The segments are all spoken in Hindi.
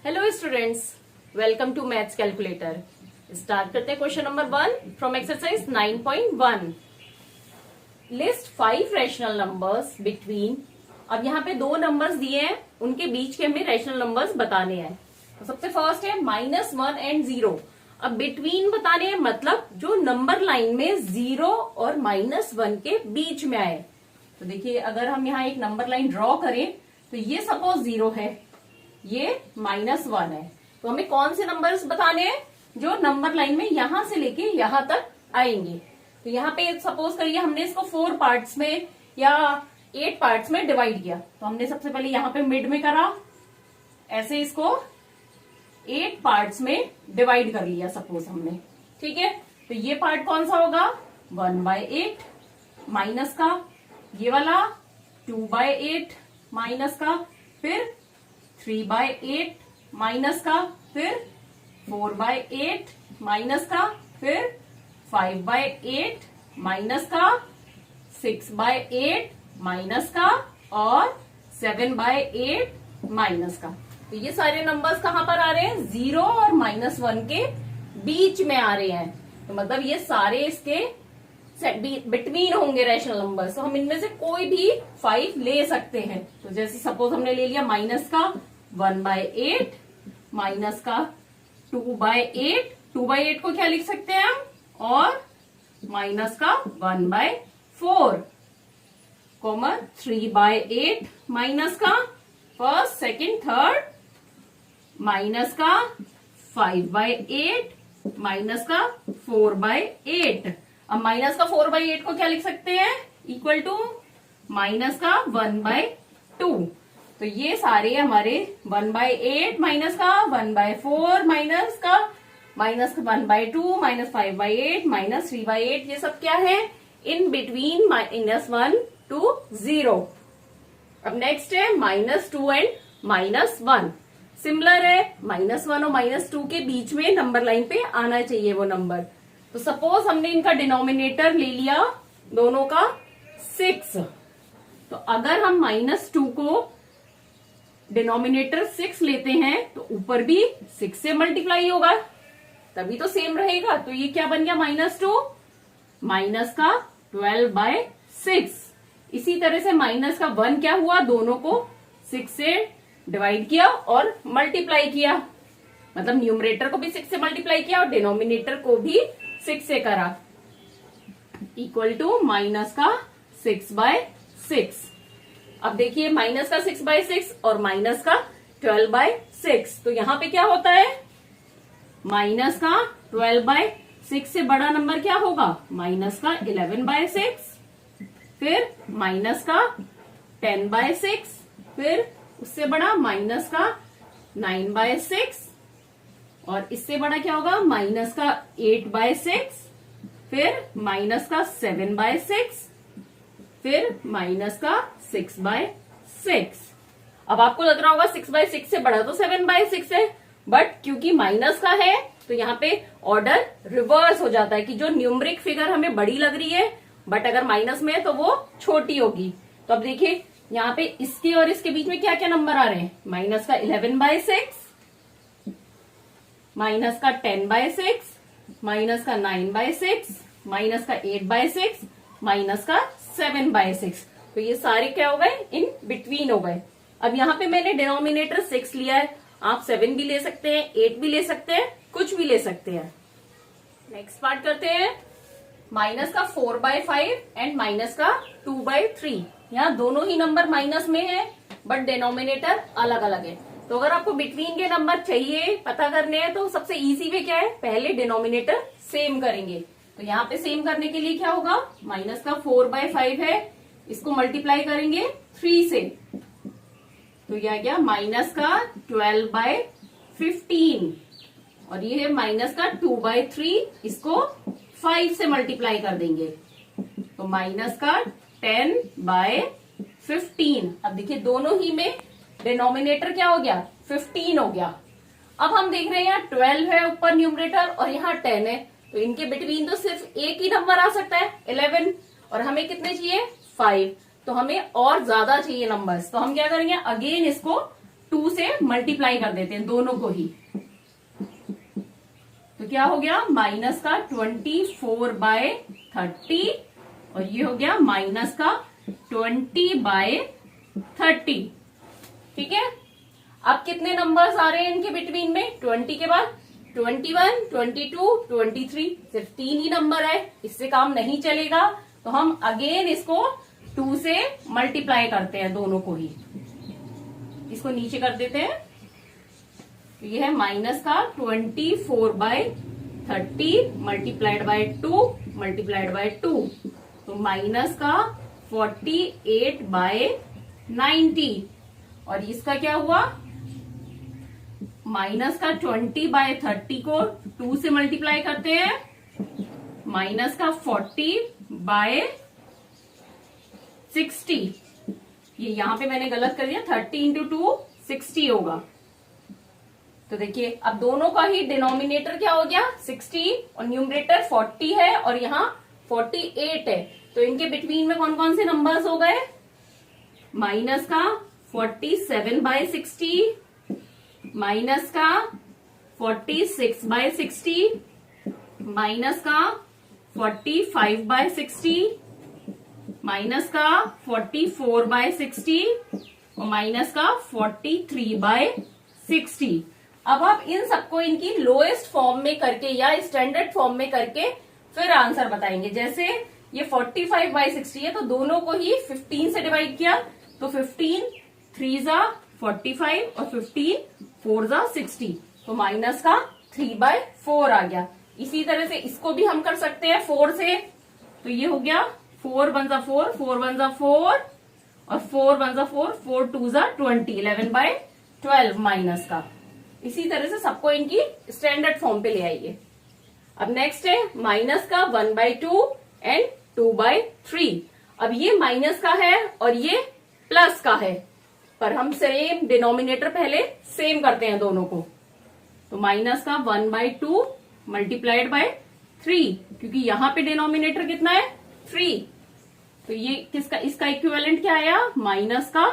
Hello students, welcome to maths calculator. Start करते हैं question number 1 from exercise 9.1। List 5 rational numbers between. अब यहाँ पे दो नंबर्स दिए हैं, उनके बीच के हमें रैशनल नंबर्स बताने हैं। तो सबसे फर्स्ट है -1 एंड 0। अब बिटवीन बताने हैं, मतलब जो नंबर लाइन में 0 और -1 के बीच में आए। तो देखिए, अगर हम यहाँ एक नंबर लाइन ड्रॉ करें तो ये सपोज 0 है, ये -1 है। तो हमें कौन से नंबर्स बताने हैं जो नंबर लाइन में यहां से लेके यहां तक आएंगे। तो यहाँ पे सपोज करिए हमने इसको 4 पार्ट्स में या 8 पार्ट्स में डिवाइड किया। तो हमने सबसे पहले यहाँ पे मिड में करा, ऐसे इसको 8 पार्ट्स में डिवाइड कर लिया सपोज हमने। ठीक है, तो ये पार्ट कौन सा होगा 1/8 माइनस का, ये वाला 2/8 माइनस का, फिर 3/8 माइनस का, फिर 4/8 माइनस का, फिर 5/8 माइनस का, 6/8 माइनस का और 7/8 माइनस का। तो ये सारे नंबर्स कहां पर आ रहे हैं, 0 और -1 के बीच में आ रहे हैं। तो मतलब ये सारे इसके बिटवीन होंगे रैशनल नंबर्स। तो हम इनमें से कोई भी 5 ले सकते हैं। तो जैसे सपोज हमने ले लिया माइनस का 1/8 माइनस का 2/8, 2/8 को क्या लिख सकते हैं हम, और माइनस का 1/4 कॉमन 3/8 माइनस का फर्स्ट सेकंड थर्ड माइनस का 5/8 माइनस का 4/8। अब माइनस का 4/8 को क्या लिख सकते हैं, इक्वल टू माइनस का 1/2। तो ये सारे हमारे 1/8 माइनस का 1/4 माइनस का -1/2 -5/8 -3/8, ये सब क्या है, इन बिटवीन -1 to 0। अब नेक्स्ट है -2 एंड -1। सिमिलर है, -1 और -2 के बीच में नंबर लाइन पे आना चाहिए वो नंबर। तो सपोज हमने इनका डिनोमिनेटर ले लिया दोनों का 6। तो अगर हम -2 को डिनोमिनेटर 6 लेते हैं तो ऊपर भी 6 से मल्टीप्लाई होगा, तभी तो सेम रहेगा। तो ये क्या बन गया, -2 माइनस का 12/6। इसी तरह से माइनस का 1 क्या हुआ, दोनों को 6 से डिवाइड किया और मल्टीप्लाई किया, मतलब न्यूमरेटर को भी 6 से मल्टीप्लाई किया और डिनोमिनेटर को भी 6 से करा, इक्वल टू माइनस का 6/6। अब देखिए माइनस का 6/6 और माइनस का 12/6। तो यहां पे क्या होता है, माइनस का 12/6 से बड़ा नंबर क्या होगा, माइनस का 11/6, फिर माइनस का 10/6, फिर उससे बड़ा माइनस का 9/6, और इससे बड़ा क्या होगा, माइनस का 8/6, फिर माइनस का 7/6, फिर माइनस का 6/6। अब आपको लग रहा होगा 6/6 से बड़ा तो 7/6 है, बट क्योंकि माइनस का है तो यहाँ पे ऑर्डर रिवर्स हो जाता है कि जो न्यूमरिक फिगर हमें बड़ी लग रही है, बट अगर माइनस में है तो वो छोटी होगी। तो अब देखिए यहाँ पे इसके और इसके बीच में क्या क्या नंबर आ रहे हैं, माइनस का 11/6, माइनस का 10/6, माइनस का 9/6, माइनस का 8/6, माइनस का 7/6। तो ये सारे क्या हो गए, इन बिटवीन हो गए। अब यहाँ पे मैंने डिनोमिनेटर 6 लिया है, आप 7 भी ले सकते हैं, 8 भी ले सकते हैं, कुछ भी ले सकते हैं। नेक्स्ट पार्ट करते हैं, माइनस का 4/5 एंड माइनस का 2/3। यहाँ दोनों ही नंबर माइनस में है, बट डिनोमिनेटर अलग अलग है। तो अगर आपको बिटवीन के नंबर चाहिए, पता करने हैं, तो सबसे इजी वे क्या है, पहले डिनोमिनेटर सेम करेंगे। तो यहाँ पे सेम करने के लिए क्या होगा, माइनस का 4/5 है, इसको मल्टीप्लाई करेंगे 3 से, तो यह गया माइनस का 12/15, और ये है माइनस का 2/3, इसको 5 से मल्टीप्लाई कर देंगे तो माइनस का 10/15। अब देखिए दोनों ही में डिनोमिनेटर क्या हो गया, 15 हो गया। अब हम देख रहे हैं यहाँ 12 है ऊपर न्यूमरेटर और यहाँ 10 है, तो इनके बिटवीन तो सिर्फ एक ही नंबर आ सकता है 11, और हमें कितने चाहिए 5। तो हमें और ज्यादा चाहिए नंबर्स, तो हम क्या करेंगे, अगेन इसको 2 से मल्टीप्लाई कर देते हैं दोनों को ही। तो क्या हो गया, माइनस का 24/30 और ये हो गया माइनस का 20/30। ठीक है, अब कितने नंबर्स आ रहे हैं इनके बिटवीन में, 20 के बाद 21, 22, 23, सिर्फ 3 ही नंबर है, इससे काम नहीं चलेगा। तो हम अगेन इसको 2 से मल्टीप्लाई करते हैं दोनों को ही, इसको नीचे कर देते हैं। तो ये है माइनस का 24/30 मल्टीप्लाइड बाय 2 मल्टीप्लाइड बाय 2, तो माइनस का 48/90। और इसका क्या हुआ, माइनस का 20/30 को 2 से मल्टीप्लाई करते हैं, माइनस का 40/60। ये यहां पे मैंने गलत कर दिया, 30 इंटू 2 60 होगा। तो देखिए अब दोनों का ही डिनोमिनेटर क्या हो गया 60 और न्यूमरेटर 40 है और यहाँ 48 है। तो इनके बिटवीन में कौन कौन से नंबर्स हो गए, माइनस का 47/60, माइनस का 46/60, माइनस का 45/60, माइनस का 44/60 और माइनस का 43/60। अब आप इन सबको इनकी लोएस्ट फॉर्म में करके या स्टैंडर्ड फॉर्म में करके फिर आंसर बताएंगे। जैसे ये 45/60 है तो दोनों को ही 15 से डिवाइड किया, तो 15 3 जा 45 और 15 4 जा 60, तो माइनस का 3/4 आ गया। इसी तरह से इसको भी हम कर सकते हैं 4 से, तो ये हो गया 4 1 जा 4, 4 1 जा 4 और 4 1 जा 4, 4 2 जा 20, 11/12 माइनस का। इसी तरह से सबको इनकी स्टैंडर्ड फॉर्म पे ले आइए। अब नेक्स्ट है माइनस का 1/2 एंड 2/3। अब ये माइनस का है और ये प्लस का है, पर हम सेम डिनोमिनेटर पहले सेम करते हैं दोनों को। तो माइनस का 1/2 मल्टीप्लाइड बाय 3, क्योंकि यहां पे डिनोमिनेटर कितना है 3, तो ये किसका, इसका इक्विवेलेंट क्या आया, माइनस का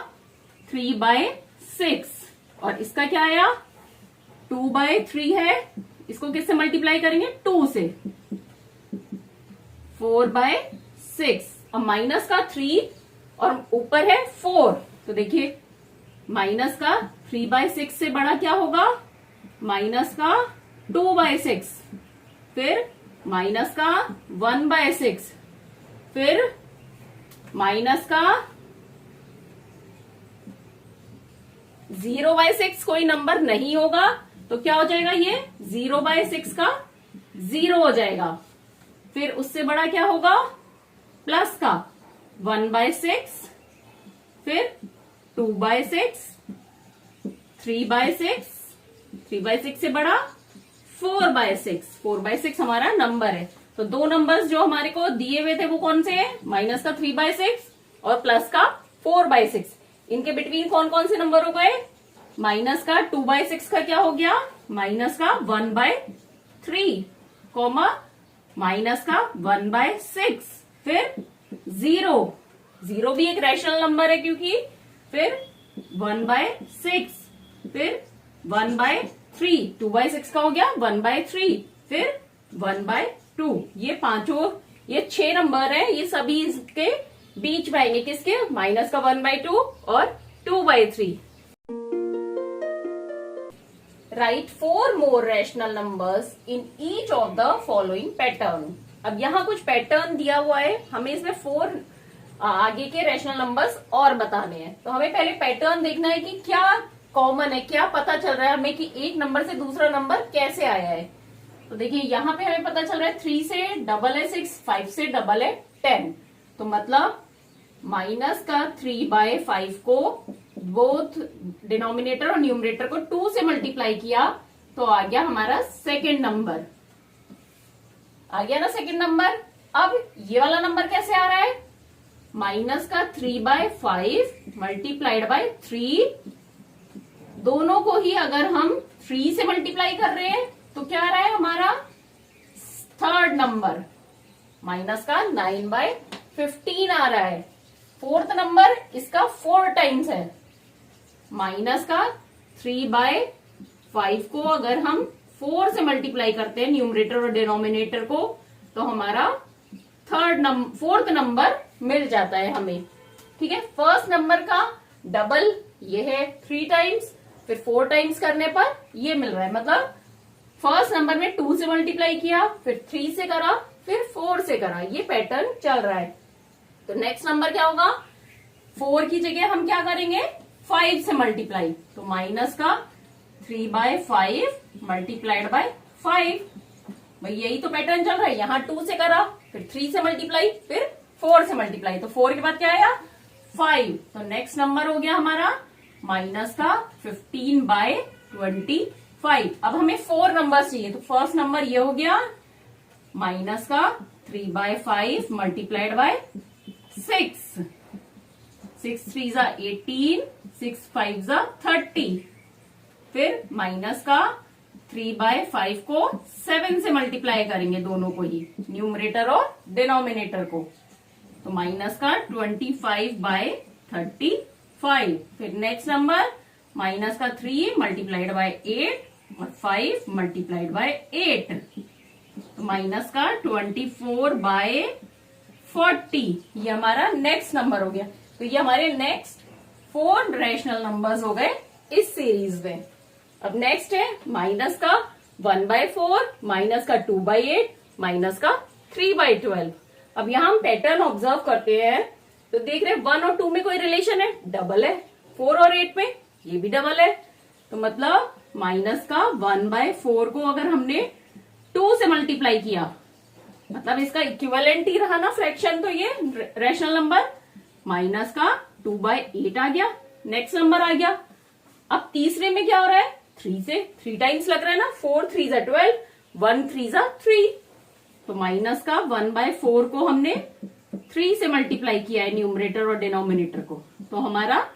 3/6 और इसका क्या आया 2/3 है, इसको किससे मल्टीप्लाई करेंगे 2 से, 4/6। अब माइनस का 3 और ऊपर है 4, तो देखिए माइनस का 3/6 से बड़ा क्या होगा, माइनस का 2/6, फिर माइनस का 1/6, फिर माइनस का 0/6 कोई नंबर नहीं होगा, तो क्या हो जाएगा, ये 0/6 का 0 हो जाएगा। फिर उससे बड़ा क्या होगा, प्लस का 1/6, फिर 2/6, 3/6, 3/6 से बड़ा 4/6, 4/6 हमारा नंबर है। तो दो नंबर्स जो हमारे को दिए हुए थे वो कौन से हैं, माइनस का 3/6 और प्लस का 4/6। इनके बिटवीन कौन कौन से नंबर हो गए, माइनस का 2/6 का क्या हो गया, माइनस का 1/3, कॉमा माइनस का 1/6, फिर 0, 0 भी एक रैशनल नंबर है क्योंकि, फिर 1/6, फिर 1/3, 2/6 का हो गया 1/3, फिर 1/2। ये पांचों, ये 6 नंबर है, ये सभी इसके बीच में आएंगे, किसके, माइनस का 1/2 और 2/3। Right 4 more rational numbers in each of the following pattern. अब यहाँ कुछ पैटर्न दिया हुआ है, हमें इसमें 4 आगे के रैशनल नंबर्स और बताने हैं। तो हमें पहले पैटर्न देखना है कि क्या कॉमन है, क्या पता चल रहा है हमें कि एक नंबर से दूसरा नंबर कैसे आया है। तो देखिए यहाँ पे हमें पता चल रहा है 3 से डबल है 6, 5 से डबल है 10, तो मतलब माइनस का 3/5 को बोथ डिनोमिनेटर और न्यूमरेटर को 2 से मल्टीप्लाई किया, तो आ गया हमारा सेकेंड नंबर, आ गया ना सेकेंड नंबर। अब ये वाला नंबर कैसे आ रहा है, माइनस का 3/5 मल्टीप्लाइड बाय 3, दोनों को ही अगर हम 3 से मल्टीप्लाई कर रहे हैं तो क्या आ रहा है हमारा थर्ड नंबर, माइनस का 9/15 आ रहा है। फोर्थ नंबर इसका 4 टाइम्स है, माइनस का 3/5 को अगर हम 4 से मल्टीप्लाई करते हैं न्यूमरेटर और डिनोमिनेटर को, तो हमारा फोर्थ नंबर मिल जाता है हमें। ठीक है, फर्स्ट नंबर का डबल ये है 3 टाइम्स, फिर 4 टाइम्स करने पर ये मिल रहा है। मतलब फर्स्ट नंबर में 2 से मल्टीप्लाई किया, फिर 3 से करा, फिर 4 से करा, ये पैटर्न चल रहा है। तो नेक्स्ट नंबर क्या होगा, 4 की जगह हम क्या करेंगे, 5 से मल्टीप्लाई, तो माइनस का 3/5 मल्टीप्लाइड बाय 5। भाई यही तो पैटर्न चल रहा है, यहाँ 2 से करा, फिर 3 से मल्टीप्लाई, फिर 4 से मल्टीप्लाई, तो 4 के बाद क्या आया 5। तो नेक्स्ट नंबर हो गया हमारा माइनस का 15/25। अब हमें 4 नंबर चाहिए, तो फर्स्ट नंबर ये हो गया माइनस का 3/5 मल्टीप्लाइड बाय 6। 6 3 जा 18, 6 5 जा 30। फिर माइनस का 3/5 को 7 से मल्टीप्लाई करेंगे, दोनों को ही, न्यूमरेटर और डिनोमिनेटर को, तो माइनस का 25/35। फिर नेक्स्ट नंबर माइनस का 3 मल्टीप्लाइड बाय 8 और 5 मल्टीप्लाइड बाय 8, तो माइनस का 24/40। ये हमारा नेक्स्ट नंबर हो गया। तो ये हमारे नेक्स्ट 4 रैशनल नंबर्स हो गए इस सीरीज में। अब नेक्स्ट है माइनस का 1/4, माइनस का 2/8, माइनस का 3/12। अब यहाँ हम पैटर्न ऑब्जर्व करते हैं, तो देख रहे हैं 1 और 2 में कोई रिलेशन है, डबल है। 4 और 8 में ये भी डबल है, तो मतलब माइनस का 1/4 को अगर हमने 2 से मल्टीप्लाई किया, मतलब इसका इक्विवेलेंट ही रहा ना फ्रैक्शन, तो ये रैशनल नंबर माइनस का 2/8 आ गया। नेक्स्ट नंबर आ गया। अब तीसरे में क्या हो रहा है, 3 से 3 टाइम्स लग रहा है ना, 4 3 जा 12, 1 3 जा 3, तो माइनस का 1/4 को हमने 3 से मल्टीप्लाई किया है न्यूमरेटर और डिनोमिनेटर को, तो हमारा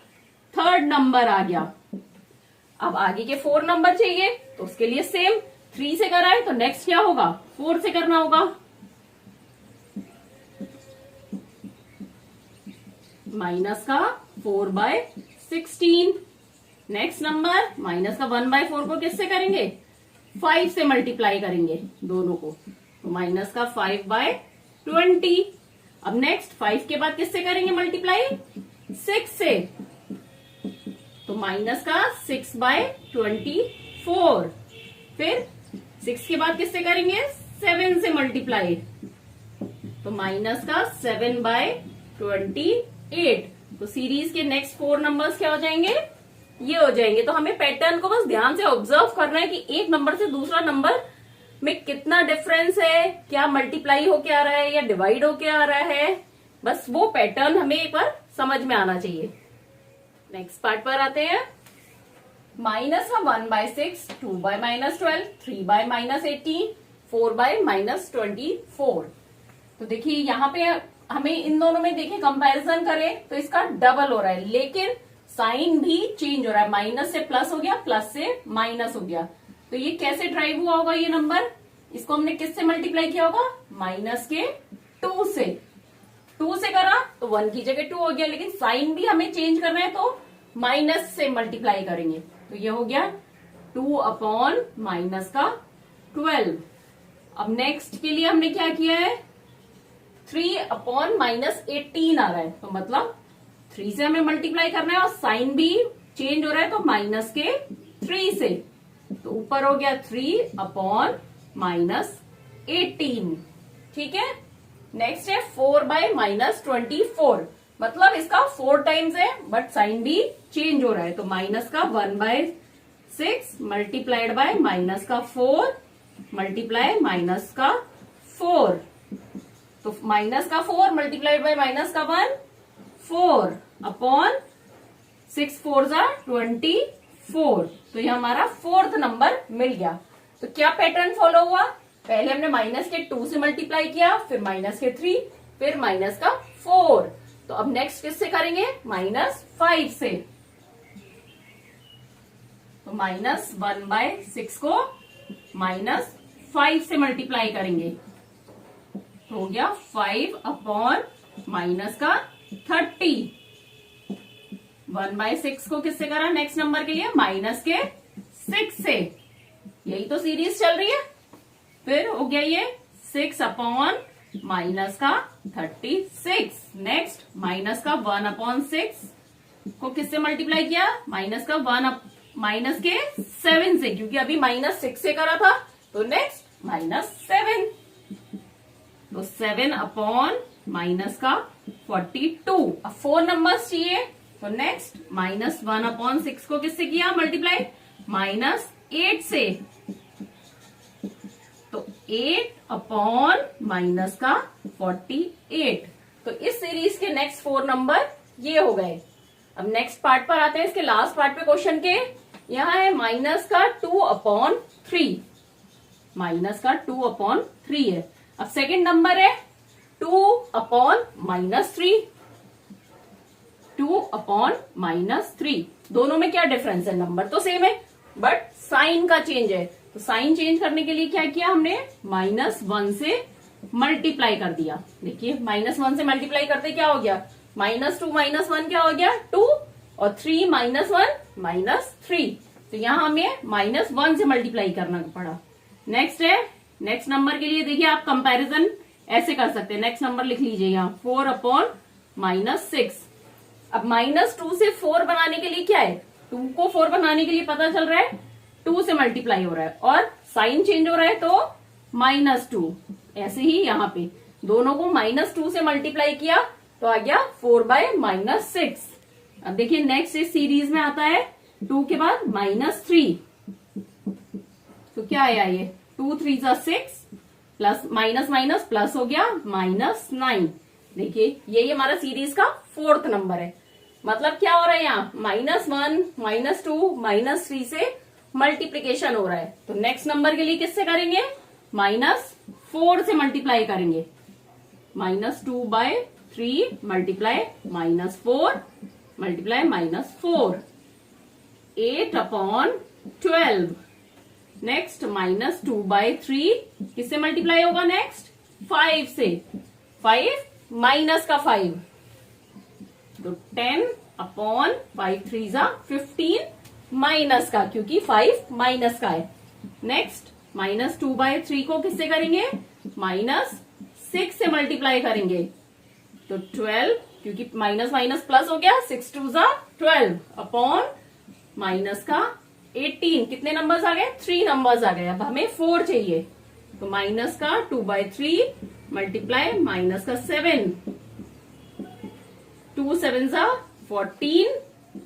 थर्ड नंबर आ गया। अब आगे के 4 नंबर चाहिए, तो उसके लिए सेम 3 से करा है, तो नेक्स्ट क्या होगा, 4 से करना होगा। माइनस का 4/16। नेक्स्ट नंबर माइनस का 1/4 को किससे करेंगे, 5 से मल्टीप्लाई करेंगे दोनों को, तो माइनस का 5/20। अब नेक्स्ट 5 के बाद किससे करेंगे मल्टीप्लाई, 6 से, तो माइनस का 6/24। फिर 6 के बाद किससे करेंगे, 7 से मल्टीप्लाई, तो माइनस का 7/28। तो सीरीज के नेक्स्ट 4 नंबर्स क्या हो जाएंगे, ये हो जाएंगे। तो हमें पैटर्न को बस ध्यान से ऑब्जर्व करना है कि एक नंबर से दूसरा नंबर में कितना डिफरेंस है, क्या मल्टीप्लाई होके आ रहा है या डिवाइड होके आ रहा है, बस वो पैटर्न हमें एक बार समझ में आना चाहिए। नेक्स्ट पार्ट पर आते हैं। माइनस का 1/6, 2/-12, 3/-18, 4/-24। तो देखिए यहाँ पे हमें इन दोनों में देखिए कंपैरिजन करें तो इसका डबल हो रहा है, लेकिन साइन भी चेंज हो रहा है, माइनस से प्लस हो गया, प्लस से माइनस हो गया। तो ये कैसे ड्राइव हुआ होगा ये नंबर, इसको हमने किससे मल्टीप्लाई किया होगा, माइनस के 2 से। 2 से करा तो 1 की जगह 2 हो गया, लेकिन साइन भी हमें चेंज करना है तो माइनस से मल्टीप्लाई करेंगे, तो ये हो गया 2/-12। अब नेक्स्ट के लिए हमने क्या किया है, 3/-18 आ रहा है, तो मतलब 3 से हमें मल्टीप्लाई करना है और साइन भी चेंज हो रहा है, तो माइनस के 3 से, तो ऊपर हो गया 3/-18। ठीक है। नेक्स्ट है 4/-24, मतलब इसका 4 टाइम्स है बट साइन भी चेंज हो रहा है, तो माइनस का 1/6 मल्टीप्लाइड बाय माइनस का 4 मल्टीप्लाई माइनस का 4, तो माइनस का 4 मल्टीप्लाइड बाय माइनस का 1, 4/6 4 जा 24। तो ये हमारा 4th नंबर मिल गया। तो क्या पैटर्न फॉलो हुआ, पहले हमने माइनस के 2 से मल्टीप्लाई किया, फिर माइनस के 3, फिर माइनस का 4। तो अब नेक्स्ट किससे करेंगे, -5 से, तो -1/6 को -5 से मल्टीप्लाई करेंगे, तो हो गया 5/-30। 1/6 को किससे करा नेक्स्ट नंबर के लिए, माइनस के 6 से। यही तो सीरीज चल रही है। फिर हो गया ये 6 अपॉन माइनस का 36। नेक्स्ट माइनस का 1/6 को किससे मल्टीप्लाई किया, माइनस का 1 के 7 से, क्योंकि अभी -6 से करा था। तो नेक्स्ट -7, तो 7 अपॉन माइनस का 42। अब 4 नंबर्स चाहिए, तो नेक्स्ट -1/6 को किससे किया मल्टीप्लाई, -8 से। तो 8 अपॉन माइनस का 48। तो इस सीरीज के नेक्स्ट 4 नंबर ये हो गए। अब नेक्स्ट पार्ट पर आते हैं, इसके लास्ट पार्ट पे क्वेश्चन के। यहां है माइनस का 2/3, माइनस का 2/3 है। अब सेकंड नंबर है 2/-3, 2/-3। दोनों में क्या डिफरेंस है, नंबर तो सेम है बट साइन का चेंज है। तो साइन चेंज करने के लिए क्या किया हमने, -1 से मल्टीप्लाई कर दिया। देखिए -1 से मल्टीप्लाई करते क्या हो गया, -2 -1 क्या हो गया 2, और 3 -1 -3। तो यहां हमें -1 से मल्टीप्लाई करना पड़ा। नेक्स्ट है, नेक्स्ट नंबर के लिए देखिए आप कंपैरिजन ऐसे कर सकते हैं। नेक्स्ट नंबर लिख लीजिए यहाँ 4/-6। अब -2 से 4 बनाने के लिए क्या है, 2 को 4 बनाने के लिए पता चल रहा है 2 से मल्टीप्लाई हो रहा है और साइन चेंज हो रहा है तो -2। ऐसे ही यहाँ पे दोनों को -2 से मल्टीप्लाई किया तो आ गया 4/-6। अब देखिए नेक्स्ट इस सीरीज में आता है 2 के बाद -3। तो क्या आया ये 2 3 6 प्लस माइनस प्लस हो गया -9। देखिए यही हमारा सीरीज का 4th नंबर है। मतलब क्या हो रहा है यहाँ, -1 -2 -3 से मल्टीप्लीकेशन हो रहा है। तो नेक्स्ट नंबर के लिए किससे करेंगे, -4 से मल्टीप्लाई करेंगे। -2/3 मल्टीप्लाई -4 मल्टीप्लाई -4, 8/12। नेक्स्ट -2/3 किससे मल्टीप्लाई होगा, नेक्स्ट 5 से, 5 माइनस का 5। तो 10/5 3 15 माइनस का, क्योंकि 5 माइनस का है। नेक्स्ट -2/3 को किससे करेंगे, -6 से मल्टीप्लाई करेंगे। तो 12, क्योंकि माइनस माइनस प्लस हो गया, 6 2 12 अपॉन माइनस का 18। कितने नंबर्स आ गए, 3 नंबर्स आ गए। अब हमें 4 चाहिए, तो माइनस का 2/3 मल्टीप्लाई माइनस का 7, 2 7 14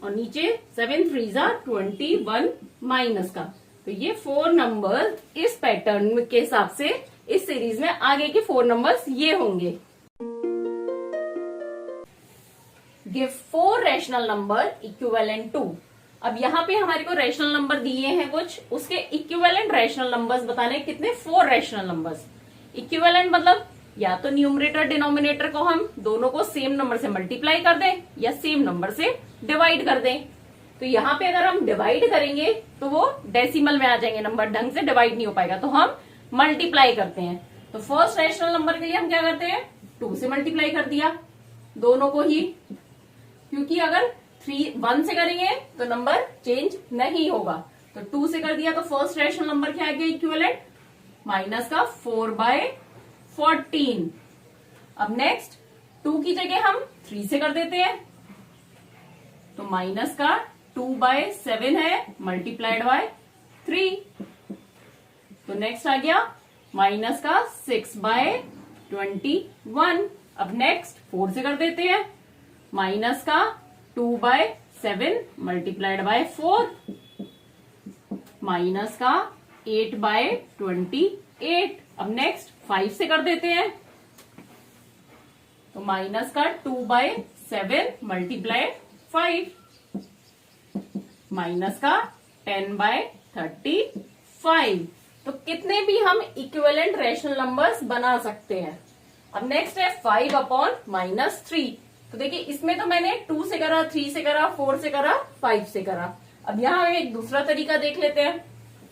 और नीचे 7 3 21 माइनस का। तो ये 4 नंबर इस पैटर्न के हिसाब से इस सीरीज में आगे के 4 नंबर्स ये होंगे। Give 4 rational number equivalent to. अब यहाँ पे हमारे को रैशनल नंबर दिए हैं कुछ, उसके इक्विवेलेंट रैशनल नंबर्स बताने। कितने, 4 रैशनल नंबर्स। इक्विवेलेंट मतलब या तो न्यूमरेटर डिनोमिनेटर को हम दोनों को सेम नंबर से मल्टीप्लाई कर दें या सेम नंबर से डिवाइड कर दें। तो यहाँ पे अगर हम डिवाइड करेंगे तो वो डेसिमल में आ जाएंगे, नंबर ढंग से डिवाइड नहीं हो पाएगा, तो हम मल्टीप्लाई करते हैं। तो फर्स्ट रैशनल नंबर के लिए हम क्या करते हैं, 2 से मल्टीप्लाई कर दिया दोनों को ही, क्योंकि अगर 1 से करेंगे तो नंबर चेंज नहीं होगा। तो 2 से कर दिया, तो फर्स्ट रैशनल नंबर क्या आ गया इक्विवेलेंट, माइनस का 4/14। अब नेक्स्ट 2 की जगह हम 3 से कर देते हैं, तो माइनस का 2/7 है मल्टीप्लाइड बाय 3। तो नेक्स्ट आ गया माइनस का 6/21। अब नेक्स्ट 4 से कर देते हैं, माइनस का 2/7 मल्टीप्लाइड बाय 4 माइनस का 8/28। अब नेक्स्ट 5 से कर देते हैं, तो माइनस का 2/7 मल्टीप्लाइड 5 माइनस का 10/35। तो कितने भी हम इक्विवेलेंट रैशनल नंबर्स बना सकते हैं। अब नेक्स्ट है 5/-3। तो देखिए इसमें तो मैंने 2 से करा, 3 से करा, 4 से करा, 5 से करा। अब यहाँ हम एक दूसरा तरीका देख लेते हैं,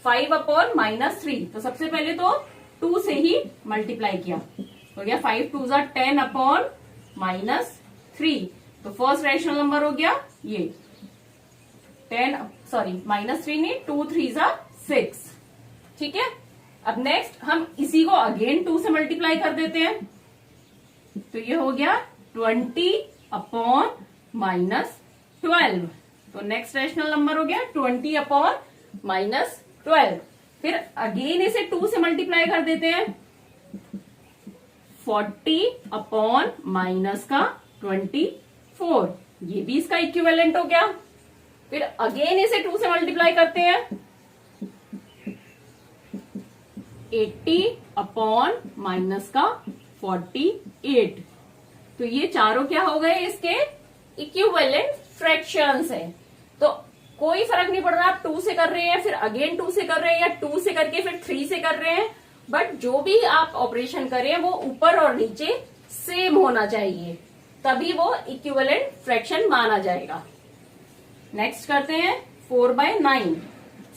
5/-3। तो सबसे पहले तो 2 से ही मल्टीप्लाई किया, तो गया 5 2 10/-3। तो फर्स्ट रैशनल नंबर हो गया ये। -3 नहीं, 2 3 ज़ा 6। ठीक है, अब नेक्स्ट हम इसी को अगेन 2 से मल्टीप्लाई कर देते हैं, तो ये हो गया 20/-12। तो नेक्स्ट रैशनल नंबर हो गया 20/-12। फिर अगेन इसे 2 से मल्टीप्लाई कर देते हैं, 40/-24, ये भी इसका इक्विवेलेंट हो गया। फिर अगेन इसे 2 से मल्टीप्लाई करते हैं, 80/-48। तो ये चारों क्या हो गए, इसके इक्विवेलेंट फ्रैक्शंस है। तो कोई फर्क नहीं पड़ रहा आप 2 से कर रहे हैं, फिर अगेन 2 से कर रहे हैं, या 2 से करके फिर 3 से कर रहे हैं, बट जो भी आप ऑपरेशन करें वो ऊपर और नीचे सेम होना चाहिए, तभी वो इक्विवेलेंट फ्रैक्शन माना जाएगा। नेक्स्ट करते हैं 4/9।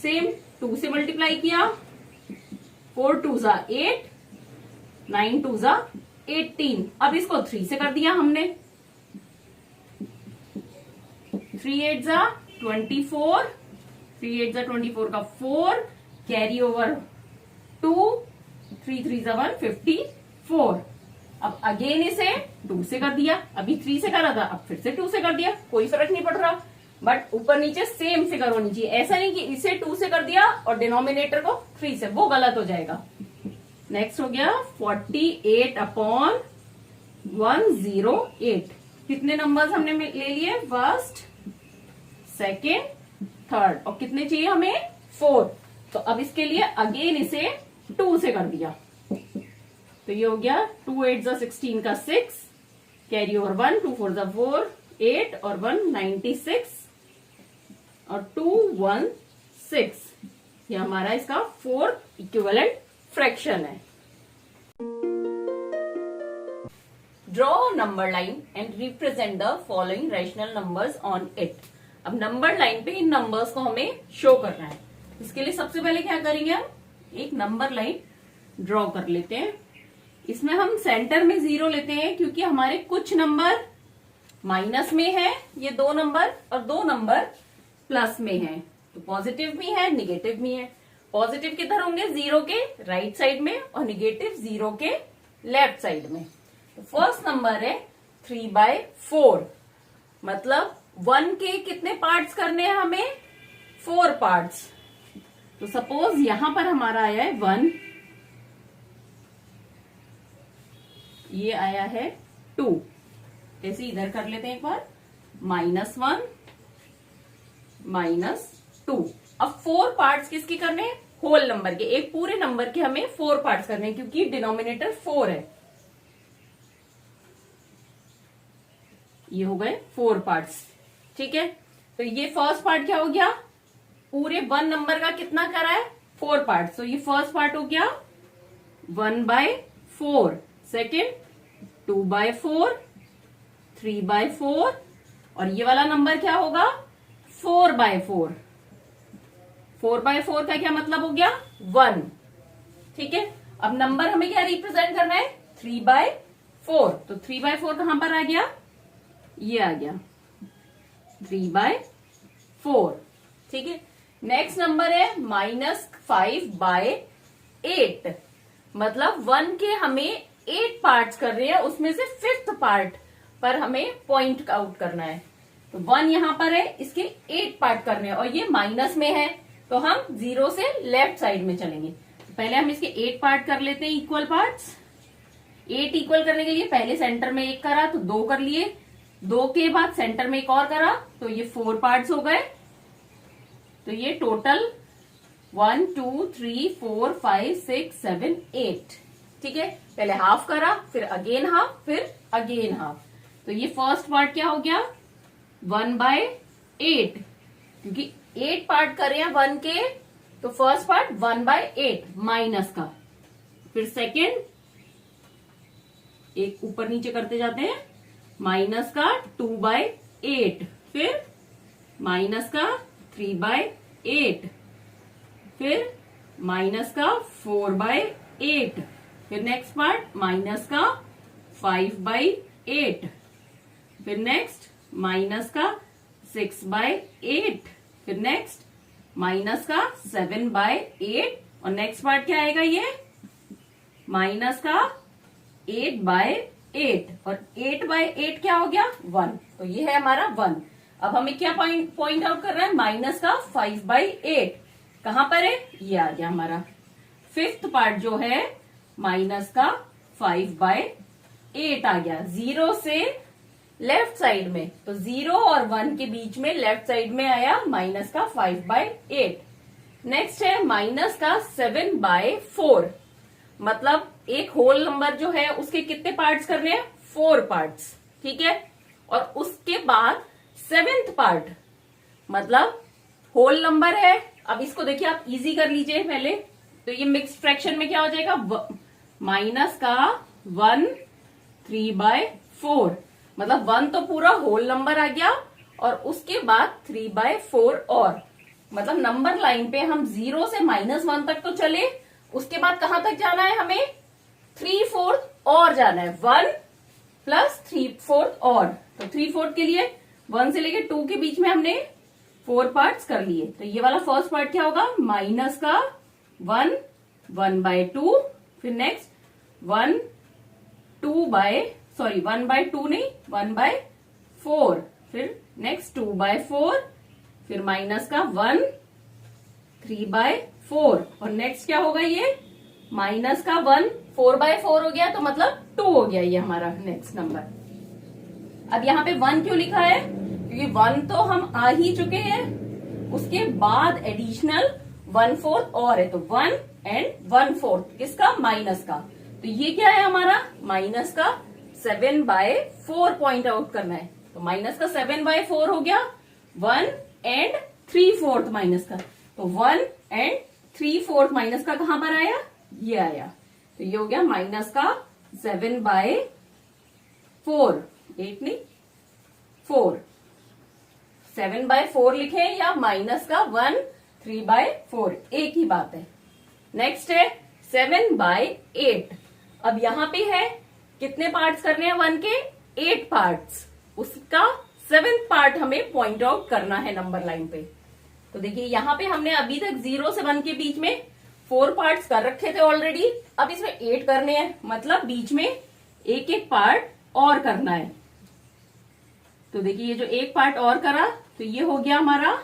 सेम 2 से मल्टीप्लाई किया, 4 2 ज़ा 8, 9 2 ज़ा 18। अब इसको 3 से कर दिया हमने, 3 8 ज़ा 24, 3 8 ज़ा 24 का 4, कैरी ओवर 2, 3 3 ज़ा 154। अब अगेन इसे 2 से कर दिया, अभी 3 से करा था, अब फिर से 2 से कर दिया, कोई फर्क नहीं पड़ रहा, बट ऊपर नीचे सेम फिगर होनी चाहिए। ऐसा नहीं कि इसे 2 से कर दिया और डिनोमिनेटर को 3 से, वो गलत हो जाएगा। नेक्स्ट हो गया 48/108। कितने नंबर्स हमने ले लिए, फर्स्ट, सेकेंड, थर्ड, और कितने चाहिए हमें, 4। तो अब इसके लिए अगेन इसे 2 से कर दिया, तो ये हो गया 2 8 ज़ा 16 का 6, कैरी ओवर 1, 2 4 ज़ा 4, 8 और 1 96 और 2 1 6। ये हमारा इसका 4th इक्विवेलेंट फ्रैक्शन है। Draw number line and represent the following rational numbers on it. अब नंबर लाइन पे इन नंबर्स को हमें शो करना है। इसके लिए सबसे पहले क्या करेंगे, हम एक नंबर लाइन ड्रॉ कर लेते हैं। इसमें हम सेंटर में 0 लेते हैं, क्योंकि हमारे कुछ नंबर माइनस में है, ये 2 नंबर, और 2 नंबर प्लस में है। तो पॉजिटिव भी है, निगेटिव भी है। पॉजिटिव किधर होंगे, 0 के राइट साइड में, और निगेटिव 0 के लेफ्ट साइड में। तो फर्स्ट नंबर है 3/4, मतलब 1 के कितने पार्ट्स करने हैं हमें, 4 पार्ट्स। तो सपोज यहां पर हमारा आया है 1, ये आया है 2, ऐसे इधर कर लेते हैं एक बार, -1 -2। अब 4 पार्ट्स किसके करने हैं, होल नंबर के, एक पूरे नंबर के हमें 4 पार्ट्स करने हैं, क्योंकि डिनोमिनेटर 4 है। ये हो गए 4 पार्ट्स। ठीक है, तो ये फर्स्ट पार्ट क्या हो गया, पूरे 1 नंबर का कितना करा है, 4 पार्ट। तो ये फर्स्ट पार्ट हो गया 1/4, सेकेंड 2/4, 3/4, और ये वाला नंबर क्या होगा, 4/4। 4/4 का क्या मतलब हो गया, 1। ठीक है, अब नंबर हमें क्या रिप्रेजेंट करना है, 3/4। तो 3/4 कहां पर आ गया, ये आ गया 3/4। ठीक है, नेक्स्ट नंबर है -5/8, मतलब 1 के हमें 8 पार्ट्स कर रहे हैं, उसमें से 5th पार्ट पर हमें पॉइंट आउट करना है। तो 1 यहां पर है, इसके 8 पार्ट करने हैं, और ये माइनस में है, तो हम 0 से लेफ्ट साइड में चलेंगे। तो पहले हम इसके 8 पार्ट कर लेते हैं, इक्वल पार्ट्स। 8 इक्वल करने के लिए पहले सेंटर में 1 करा तो 2 कर लिए, 2 के बाद सेंटर में एक और करा तो ये 4 पार्ट्स हो गए। तो ये टोटल 1 2 3 4 5 6 7 8। ठीक है, पहले हाफ करा, फिर अगेन हाफ, फिर अगेन हाफ। तो ये फर्स्ट पार्ट क्या हो गया, 1/8, क्योंकि 8 पार्ट कर रहे हैं 1 के, तो फर्स्ट पार्ट 1/8 माइनस का। फिर सेकेंड, एक ऊपर नीचे करते जाते हैं, माइनस का 2/8, फिर माइनस का 3/8, फिर माइनस का 4/8, फिर नेक्स्ट पार्ट माइनस का 5/8, फिर नेक्स्ट माइनस का 6/8, फिर नेक्स्ट माइनस का 7/8 और नेक्स्ट पार्ट क्या आएगा ये माइनस का 8/8 और 8/8 क्या हो गया 1। तो ये है हमारा 1। अब हमें क्या पॉइंट आउट कर रहा है माइनस का 5/8 कहां पर है ये आ गया हमारा। फिफ्थ पार्ट जो है माइनस का 5/8 आ गया 0 से लेफ्ट साइड में। तो 0 और 1 के बीच में लेफ्ट साइड में आया माइनस का 5/8। नेक्स्ट है माइनस का 7/4 मतलब एक होल नंबर जो है उसके कितने पार्ट्स करने हैं 4 पार्ट्स। ठीक है, और उसके बाद 7th पार्ट मतलब होल नंबर है। अब इसको देखिए आप इजी कर लीजिए पहले। तो ये मिक्स फ्रैक्शन में क्या हो जाएगा माइनस का 1 3/4 मतलब 1 तो पूरा होल नंबर आ गया और उसके बाद 3/4 और मतलब नंबर लाइन पे हम 0 से -1 तक तो चले, उसके बाद कहां तक जाना है हमें 3/4 और जाना है 1 प्लस 3/4 और। तो 3/4 के लिए 1 से लेके 2 के बीच में हमने 4 पार्ट्स कर लिए। तो ये वाला फर्स्ट पार्ट क्या होगा माइनस का 1 1/2 फिर नेक्स्ट 1 1/2 नहीं 1/4 फिर नेक्स्ट 2/4 फिर माइनस का 1 3/4 और नेक्स्ट क्या होगा ये माइनस का 1 4/4 हो गया तो मतलब 2 हो गया ये हमारा नेक्स्ट नंबर। अब यहाँ पे 1 क्यों लिखा है क्योंकि 1 तो हम आ ही चुके हैं, उसके बाद एडिशनल 1/4 और है तो 1 एंड 1/4 किसका माइनस का। तो ये क्या है हमारा माइनस का 7/4 पॉइंट आउट करना है। तो माइनस का 7/4 हो गया 1 एंड 3/4 माइनस का। तो 1 एंड 3/4 माइनस का कहां पर आया ये आया। तो ये हो गया माइनस का 7/4 8 नहीं 4 7/4 लिखे या माइनस का 1 3/4 एक ही बात है। नेक्स्ट है 7/8। अब यहां पे है कितने पार्ट्स करने हैं 1 के 8 पार्ट्स, उसका 7th पार्ट हमें पॉइंट आउट करना है नंबर लाइन पे। तो देखिए यहां पे हमने अभी तक 0 से 1 के बीच में 4 पार्ट्स कर रखे थे ऑलरेडी, अब इसमें 8 करने हैं मतलब बीच में एक एक पार्ट और करना है। तो देखिए ये जो एक पार्ट और करा तो ये हो गया हमारा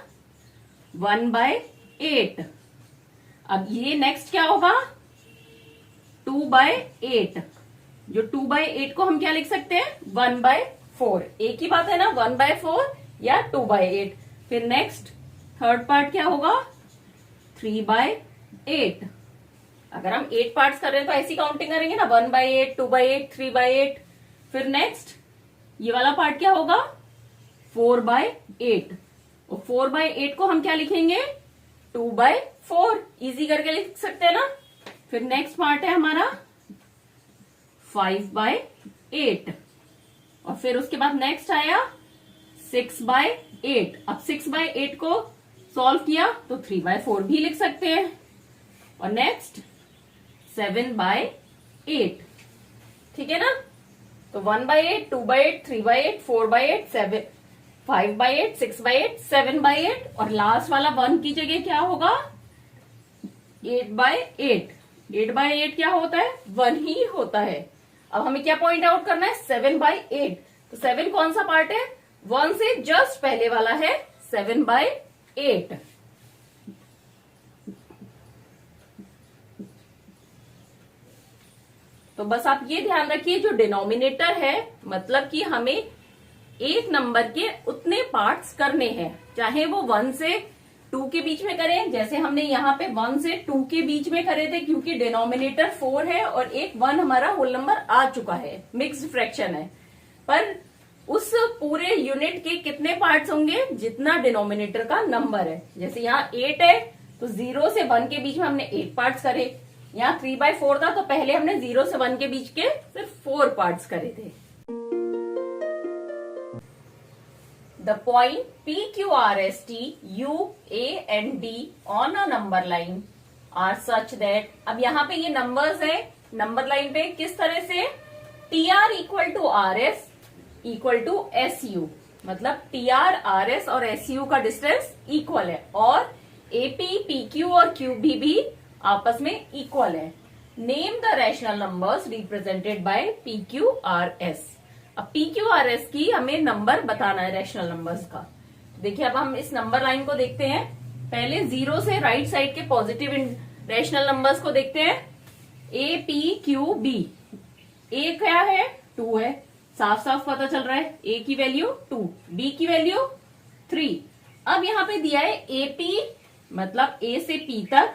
1/8। अब ये नेक्स्ट क्या होगा 2/8। जो 2/8 को हम क्या लिख सकते हैं 1/4 एक ही बात है ना 1/4 या 2/8। फिर नेक्स्ट थर्ड पार्ट क्या होगा 3/8। अगर हम 8 पार्ट्स कर रहे हैं तो ऐसी काउंटिंग करेंगे ना 1/8 2/8 3/8। फिर नेक्स्ट ये वाला पार्ट क्या होगा 4/8 और 4/8 को हम क्या लिखेंगे 2/4 इजी करके लिख सकते हैं ना। फिर नेक्स्ट पार्ट है हमारा 5/8 और फिर उसके बाद नेक्स्ट आया 6/8। अब 6/8 को सॉल्व किया तो 3/4 भी लिख सकते हैं और नेक्स्ट 7/8। ठीक है ना। तो 1/8 2/8 3/8 4/8 7 5/8 6/8 7/8 और लास्ट वाला 1 की जगह क्या होगा 8/8। 8/8 क्या होता है 1 ही होता है। अब हमें क्या पॉइंट आउट करना है 7/8। तो 7 कौन सा पार्ट है 1 से जस्ट पहले वाला है 7/8। तो बस आप ये ध्यान रखिए जो डिनोमिनेटर है मतलब कि हमें एक नंबर के उतने पार्ट्स करने हैं, चाहे वो 1 से 2 के बीच में करें, जैसे हमने यहाँ पे 1 से 2 के बीच में करे थे क्योंकि डिनोमिनेटर 4 है और एक 1 हमारा होल नंबर आ चुका है, मिक्स्ड फ्रैक्शन है। पर उस पूरे यूनिट के कितने पार्ट्स होंगे जितना डिनोमिनेटर का नंबर है। जैसे यहाँ 8 है तो 0 से 1 के बीच में हमने 8 पार्ट्स करे। यहाँ 3/4 था तो पहले हमने 0 से 1 के बीच के सिर्फ 4 पार्ट्स करे थे। The point P, Q, R, S, T, U, A and D on a number line are such that अब यहाँ पे ये नंबर्स है नंबर लाइन पे किस तरह से TR equal to RS equal to SU मतलब TR, RS और SU का डिस्टेंस इक्वल है और AP, PQ और QB भी आपस में इक्वल है। Name the rational numbers represented by PQRS। अब PQRS की हमें नंबर बताना है रैशनल नंबर्स का। देखिए अब हम इस नंबर लाइन को देखते हैं। पहले 0 से राइट साइड के पॉजिटिव रैशनल नंबर्स को देखते हैं। APQB। A क्या है? 2 है, साफ साफ पता चल रहा है। A की वैल्यू 2, B की वैल्यू 3। अब यहां पे दिया है AP मतलब A से P तक,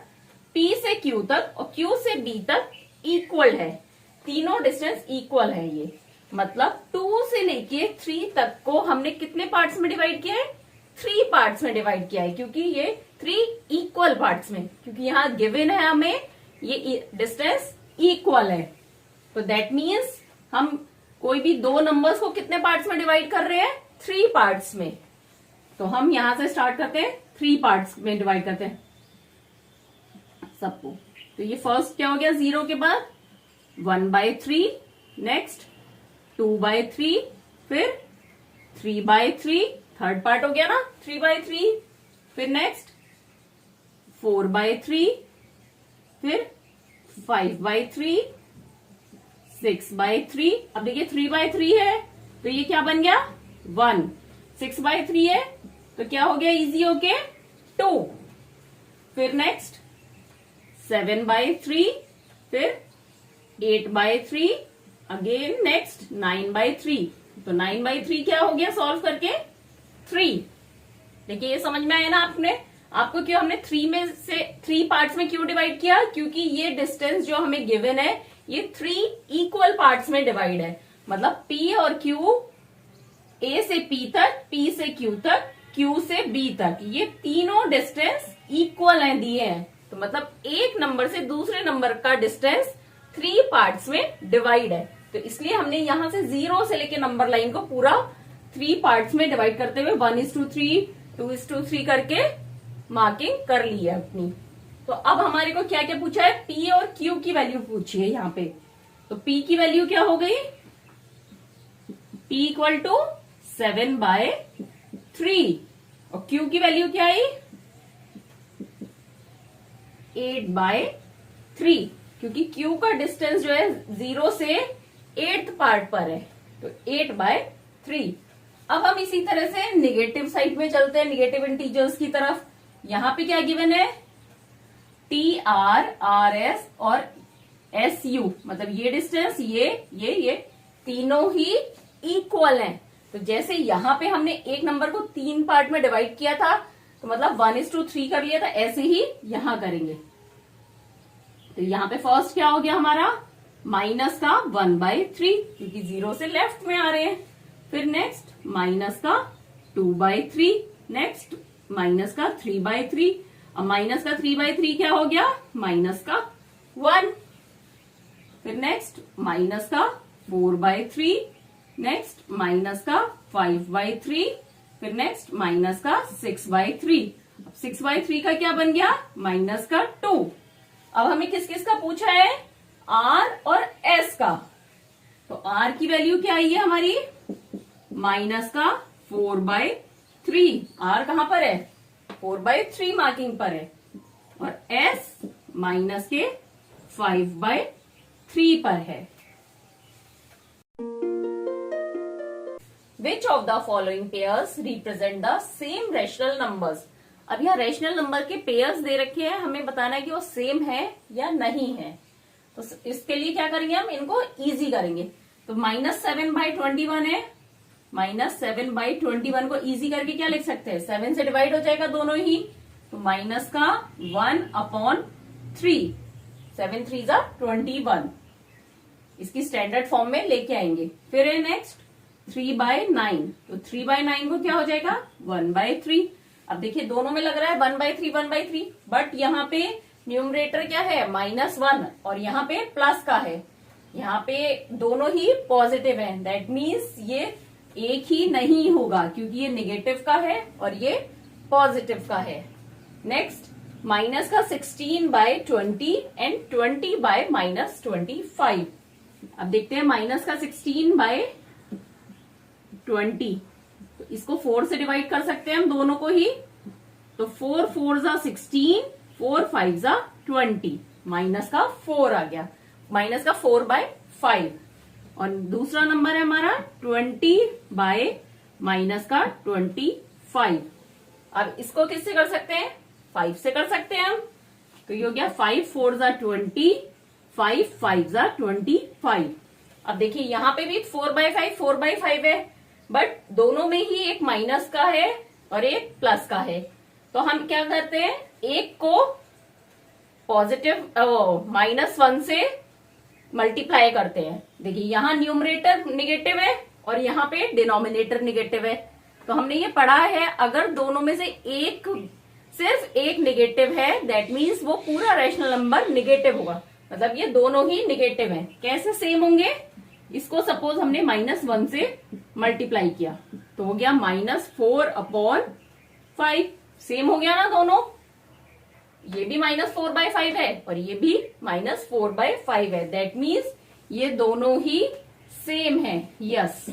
P से Q तक और Q से B तक इक्वल है। तीनों डिस्टेंस इक्वल है। ये मतलब 2 से लेके 3 तक को हमने कितने पार्ट्स में डिवाइड किया है? 3 पार्ट्स में डिवाइड किया है, क्योंकि ये 3 इक्वल पार्ट्स में, क्योंकि यहां गिवन है हमें ये डिस्टेंस इक्वल है। तो दैट मीन्स हम कोई भी दो नंबर्स को कितने पार्ट्स में डिवाइड कर रहे हैं? 3 पार्ट्स में। तो हम यहां से स्टार्ट करते हैं, 3 पार्ट्स में डिवाइड करते हैं सबको। तो ये फर्स्ट क्या हो गया? 0 के बाद 1/3, नेक्स्ट 2/3, फिर 3/3, थर्ड पार्ट हो गया ना 3/3, फिर नेक्स्ट 4/3, फिर 5/3, 6/3। अब देखिए 3/3 है तो ये क्या बन गया? 1। 6/3 है तो क्या हो गया? इजी हो के 2। फिर नेक्स्ट 7/3, फिर 8/3, अगेन नेक्स्ट 9/3। तो 9/3 क्या हो गया सॉल्व करके? 3। देखिए ये समझ में आया ना आपको क्यों हमने 3 पार्ट्स में क्यों डिवाइड किया? क्योंकि ये डिस्टेंस जो हमें गिवन है ये 3 इक्वल पार्ट्स में डिवाइड है। मतलब P और Q, A से P तक, P से Q तक, Q से B तक, ये तीनों डिस्टेंस इक्वल है दिए हैं। तो मतलब एक नंबर से दूसरे नंबर का डिस्टेंस 3 पार्ट्स में डिवाइड है। तो इसलिए हमने यहां से 0 से लेके नंबर लाइन को पूरा 3 पार्ट्स में डिवाइड करते हुए 1:3, 2:3 करके मार्किंग कर ली है अपनी। तो अब हमारे को क्या क्या पूछा है? P और Q की वैल्यू पूछी है यहाँ पे। तो P की वैल्यू क्या हो गई? P इक्वल टू 7/3 और Q की वैल्यू क्या आई? 8/3, क्योंकि Q का डिस्टेंस जो है 0 से 8th पार्ट पर है, तो 8/3। अब हम इसी तरह से निगेटिव साइड में चलते हैं, निगेटिव इंटीजर्स की तरफ। यहां पे क्या गिवन है? TR, RS और SU, मतलब ये डिस्टेंस ये तीनों ही इक्वल हैं। तो जैसे यहां पे हमने एक नंबर को 3 पार्ट में डिवाइड किया था, तो मतलब 1:3 कर लिया था, ऐसे ही यहां करेंगे। तो यहां पे फर्स्ट क्या हो गया हमारा? माइनस का 1/3, क्योंकि 0 से लेफ्ट में आ रहे हैं। फिर नेक्स्ट माइनस का 2/3, नेक्स्ट माइनस का 3/3। अब माइनस का 3/3 क्या हो गया? माइनस का 1। फिर नेक्स्ट माइनस का 4/3, नेक्स्ट माइनस का 5/3, फिर नेक्स्ट माइनस का 6/3। अब 6/3 का क्या बन गया? माइनस का 2। अब हमें किस किस का पूछा है? R और S का। तो R की वैल्यू क्या आई है हमारी? माइनस का 4/3। R कहां पर है? 4/3 मार्किंग पर है। और S माइनस के 5/3 पर है। Which of the following pairs represent the same rational numbers? अब यहाँ रैशनल नंबर के पेयर्स दे रखे हैं, हमें बताना है कि वो सेम है या नहीं है। तो इसके लिए क्या करेंगे? हम इनको इजी करेंगे। तो -7/21 है, -7/21 को इजी करके क्या लिख सकते हैं? 7 से डिवाइड हो जाएगा दोनों ही, तो माइनस का 1/3, 7 3 21, इसकी स्टैंडर्ड फॉर्म में लेके आएंगे। फिर है नेक्स्ट 3/9, तो 3/9 को क्या हो जाएगा? 1/3। अब देखिए दोनों में लग रहा है 1/3 1/3, बट यहाँ पे न्यूमरेटर क्या है? -1 और यहाँ पे प्लस का है। यहाँ पे दोनों ही पॉजिटिव है, दैट मीन्स ये एक ही नहीं होगा, क्योंकि ये निगेटिव का है और ये पॉजिटिव का है। नेक्स्ट माइनस का 16/20 एंड 20/-25। अब देखते हैं माइनस का 16/20, तो तो इसको 4 से डिवाइड कर सकते हैं हम दोनों को ही। तो 4 4 जा 16, 4 5 जा 20, माइनस का 4 आ गया, माइनस का 4/5। और दूसरा नंबर है हमारा 20/ माइनस का 25। अब इसको किससे कर सकते हैं? 5 से कर सकते हैं हम। तो ये हो गया 5 4 जा 20, 5 5 जा 25। अब देखिए यहां पे भी 4/5 है, बट दोनों में ही एक माइनस का है और एक प्लस का है। तो हम क्या करते हैं, एक को पॉजिटिव -1 से मल्टीप्लाई करते हैं। देखिए यहां न्यूमरेटर निगेटिव है और यहाँ पे डिनोमिनेटर निगेटिव है। तो हमने ये पढ़ा है, अगर दोनों में से सिर्फ एक निगेटिव है, दैट मीन्स वो पूरा रैशनल नंबर निगेटिव होगा, मतलब ये दोनों ही निगेटिव हैं। कैसे सेम होंगे? इसको सपोज हमने -1 से मल्टीप्लाई किया तो हो गया -4/5। सेम हो गया ना दोनों, ये भी -4/5 है और ये भी -4/5 है। दैट मीन्स ये दोनों ही सेम है। यस,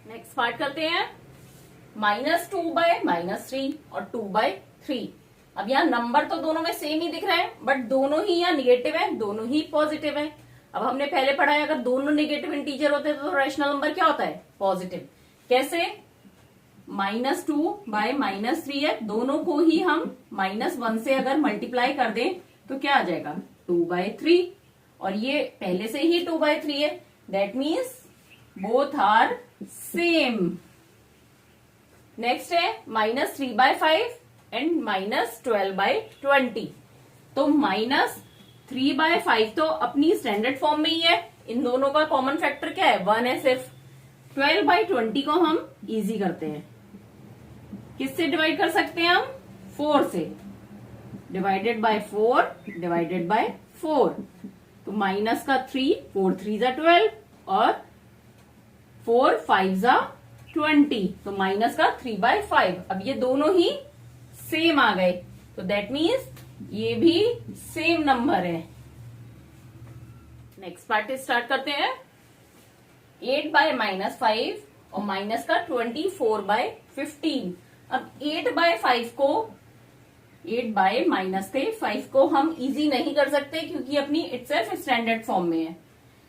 नेक्स्ट पार्ट करते हैं। -2/-3 और 2/3। अब यहाँ नंबर तो दोनों में सेम ही दिख रहा है, बट दोनों ही यहाँ निगेटिव है, दोनों ही पॉजिटिव है। अब हमने पहले पढ़ा है, अगर दोनों निगेटिव इंटीजर होते हैं तो रैशनल नंबर क्या होता है? पॉजिटिव। कैसे? -2/-3 है, दोनों को ही हम -1 से अगर मल्टीप्लाई कर दें तो क्या आ जाएगा? 2/3। और ये पहले से ही 2/3 है, that means both are same. Next है -3/5 एंड -12/20। तो -3/5 तो अपनी स्टैंडर्ड फॉर्म में ही है, इन दोनों का कॉमन फैक्टर क्या है? 1 है सिर्फ। 12/20 को हम इजी करते हैं, किससे डिवाइड कर सकते हैं हम? 4 से। डिवाइडेड बाय 4 डिवाइडेड बाय 4, तो माइनस का 3, 4 3 जा 12 और 4 5 जा 20, तो माइनस का 3/5। अब ये दोनों ही सेम आ गए, तो दैट मीन्स ये भी सेम नंबर है। नेक्स्ट पार्ट स्टार्ट करते हैं। 8/-5 और माइनस का 24/15। अब 8/5 को 8/-5 को हम इजी नहीं कर सकते क्योंकि अपनी इटसेल्फ स्टैंडर्ड फॉर्म में है।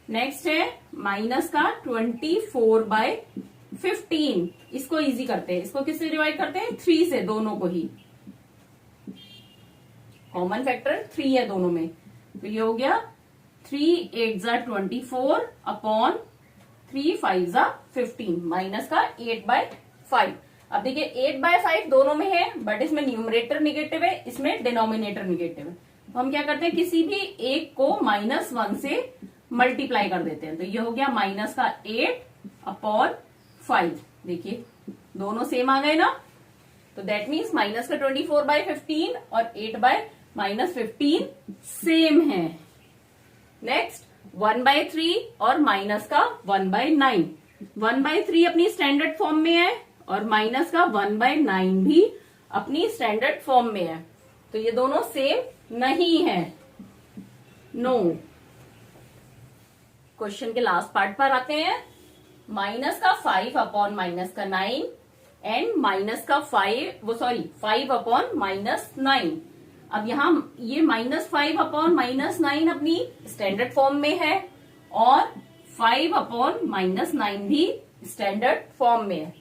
नेक्स्ट है माइनस का 24/15, इसको इजी करते हैं। इसको किससे डिवाइड करते हैं? 3 से, दोनों को ही। कॉमन फैक्टर 3 है दोनों में, तो ये हो गया 3 8 जा 24 अपॉन 3 5 जा 15, माइनस का 8/5। अब देखिए 8/5 दोनों में है, बट इसमें न्यूमरेटर निगेटिव है, इसमें डिनोमिनेटर निगेटिव है। तो हम क्या करते हैं, किसी भी एक को -1 से मल्टीप्लाई कर देते हैं। तो ये हो गया माइनस का 8/5। देखिए दोनों सेम आ गए ना, तो दैट मीन्स माइनस का 24/15 और 8/-15 सेम है। नेक्स्ट 1/3 और माइनस का 1/9। 1/3 अपनी स्टैंडर्ड फॉर्म में है और माइनस का 1/9 भी अपनी स्टैंडर्ड फॉर्म में है, तो ये दोनों सेम नहीं है। नो। क्वेश्चन के लास्ट पार्ट पर आते हैं। माइनस का 5 अपॉन माइनस का 9 एंड माइनस का 5 अपॉन -9। अब यहाँ ये -5 अपॉन -9 अपनी स्टैंडर्ड फॉर्म में है और 5 अपॉन -9 भी स्टैंडर्ड फॉर्म में है।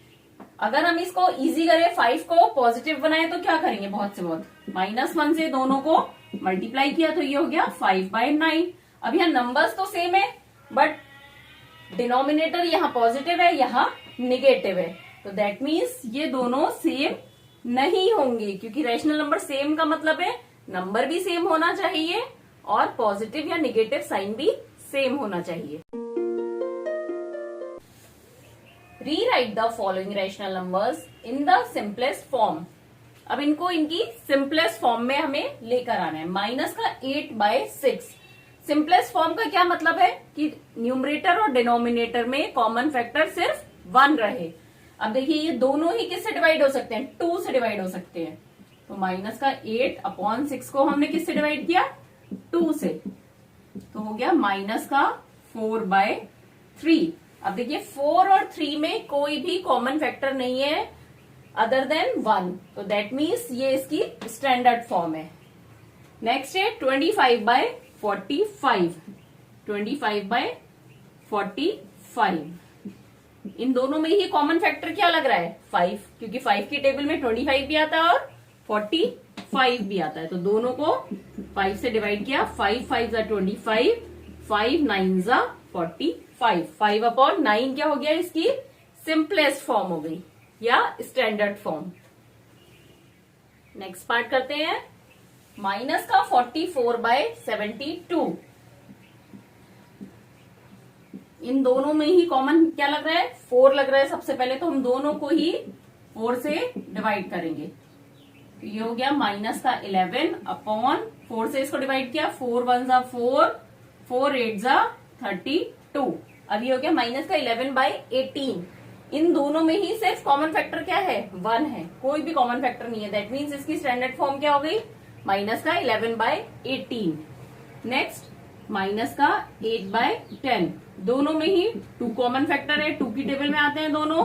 अगर हम इसको इजी करें, 5 को पॉजिटिव बनाए तो क्या करेंगे? बहुत से बहुत -1 से दोनों को मल्टीप्लाई किया तो ये हो गया 5/9। अब यहाँ नंबर्स तो सेम है, बट डिनोमिनेटर यहाँ पॉजिटिव है, यहाँ निगेटिव है, तो दैट मीन्स ये दोनों सेम नहीं होंगे, क्योंकि रैशनल नंबर सेम का मतलब है नंबर भी सेम होना चाहिए और पॉजिटिव या निगेटिव साइन भी सेम होना चाहिए। Rewrite the following rational numbers in the simplest form. अब इनको इनकी सिंपलेस्ट फॉर्म में हमें लेकर आना है। माइनस का 8/6। सिंपलेस्ट फॉर्म का क्या मतलब है कि न्यूमरेटर और डिनोमिनेटर में कॉमन फैक्टर सिर्फ 1 रहे। अब देखिए ये दोनों ही किससे डिवाइड हो सकते हैं? 2 से डिवाइड हो सकते हैं। तो माइनस का 8/6 को हमने किससे डिवाइड किया? 2 से, तो हो गया माइनस का 4/3। अब देखिए 4 और 3 में कोई भी कॉमन फैक्टर नहीं है अदर देन 1, तो दैट मीन्स ये इसकी स्टैंडर्ड फॉर्म है। नेक्स्ट है 25/45, 25/45। इन दोनों में ही कॉमन फैक्टर क्या लग रहा है 5, क्योंकि 5 की टेबल में 25 भी आता है और 45 भी आता है, तो दोनों को 5 से डिवाइड किया, 5 5 25, 5 9 45, 5/9 क्या हो गया इसकी सिंपलेस्ट फॉर्म हो गई या स्टैंडर्ड फॉर्म। नेक्स्ट पार्ट करते हैं, माइनस का 44/72। इन दोनों में ही कॉमन क्या लग रहा है 4 लग रहा है। सबसे पहले तो हम दोनों को ही 4 से डिवाइड करेंगे, तो ये हो गया माइनस का 11/4 से इसको डिवाइड किया, 4 1 4, 4 8 32। अब ये हो गया माइनस का 11/18। इन दोनों में ही सिर्फ कॉमन फैक्टर क्या है 1 है, कोई भी कॉमन फैक्टर नहीं है, दैट मीन्स इसकी स्टैंडर्ड फॉर्म क्या हो गई माइनस का 11/18। नेक्स्ट माइनस का 8/10, दोनों में ही 2 कॉमन फैक्टर है, 2 की टेबल में आते हैं दोनों,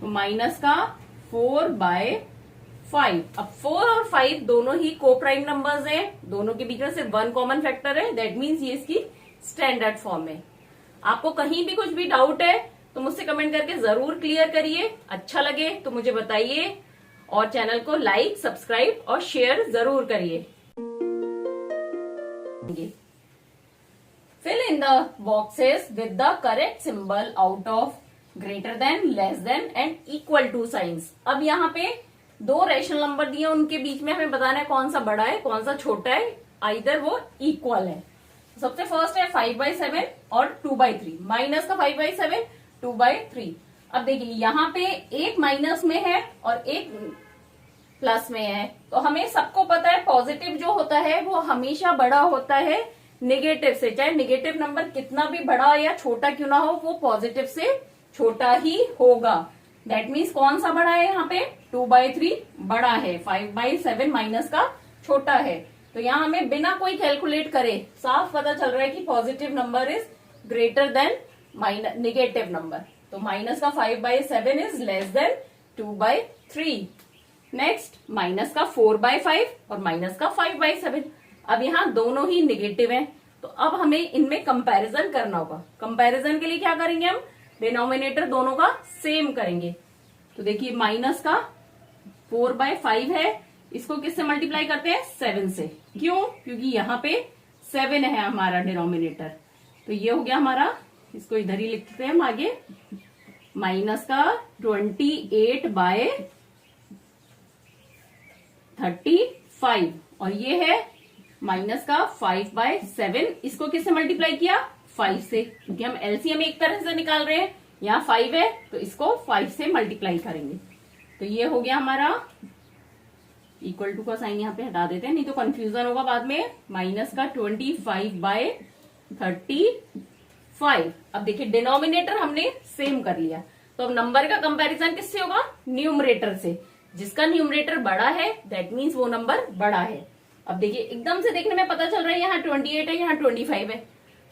तो माइनस का 4/5। अब 4 और 5 दोनों ही को प्राइम नंबर्स हैं, दोनों के बीच में सिर्फ 1 कॉमन फैक्टर है, दैट मीन्स ये इसकी स्टैंडर्ड फॉर्म है। आपको कहीं भी कुछ भी डाउट है तो मुझसे कमेंट करके जरूर क्लियर करिए, अच्छा लगे तो मुझे बताइए, और चैनल को लाइक सब्सक्राइब और शेयर जरूर करिए। Fill in the boxes with the correct symbol out of greater than, less than and equal to signs. अब यहाँ पे 2 रेशनल नंबर दिए, उनके बीच में हमें बताना है कौन सा बड़ा है कौन सा छोटा है, आइदर वो इक्वल है। सबसे फर्स्ट है 5/7 और 2/3, माइनस का 5/7 2/3। अब देखिए यहाँ पे एक माइनस में है और एक प्लस में है, तो हमें सबको पता है पॉजिटिव जो होता है वो हमेशा बड़ा होता है नेगेटिव से, चाहे नेगेटिव नंबर कितना भी बड़ा या छोटा क्यों ना हो वो पॉजिटिव से छोटा ही होगा। दैट मीन्स कौन सा बड़ा है यहाँ पे 2/3 बड़ा है, 5/7 माइनस का छोटा है। तो यहाँ हमें बिना कोई कैलकुलेट करे साफ पता चल रहा है कि positive number is greater than negative number, तो माइनस का 5/7 is less then 2/3। Next minus का 4/5 और माइनस का 5/7। अब यहाँ दोनों ही नेगेटिव हैं, तो अब हमें इनमें कंपैरिजन करना होगा। कंपैरिजन के लिए क्या करेंगे हम, डिनोमिनेटर दोनों का सेम करेंगे। तो देखिए माइनस का 4/5 है, इसको किससे मल्टीप्लाई करते हैं 7 से, क्यों, क्योंकि यहाँ पे 7 है हमारा डिनोमिनेटर, तो ये हो गया हमारा, इसको इधर ही लिखते हैं हम आगे, माइनस का 28/35 और ये है माइनस का 5/7, इसको किससे मल्टीप्लाई किया 5 से, क्योंकि हम एलसीएम एक तरह से निकाल रहे हैं, यहाँ 5 है तो इसको 5 से मल्टीप्लाई करेंगे, तो ये हो गया हमारा, इक्वल टू का साइन यहाँ पे हटा देते हैं नहीं तो कंफ्यूजन होगा बाद में, माइनस का 25/35। अब देखिए डिनोमिनेटर हमने सेम कर लिया, तो अब नंबर का कंपैरिजन किससे होगा न्यूमरेटर से, जिसका न्यूमरेटर बड़ा है दैट मीन्स वो नंबर बड़ा है। अब देखिए एकदम से देखने में पता चल रहा है यहाँ 28 है यहाँ 25 है,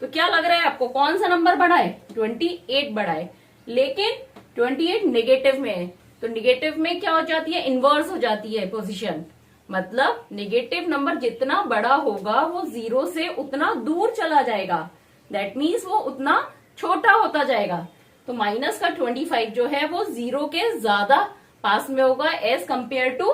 तो क्या लग रहा है आपको कौन सा नंबर बड़ा है 28 बड़ा है, लेकिन 28 नेगेटिव में है, तो नेगेटिव में क्या हो जाती है इनवर्स हो जाती है पोजीशन, मतलब नेगेटिव नंबर जितना बड़ा होगा वो 0 से उतना दूर चला जाएगा, दैट मीन्स वो उतना छोटा होता जाएगा। तो माइनस का 25 जो है वो 0 के ज्यादा पास में होगा एज कंपेयर टू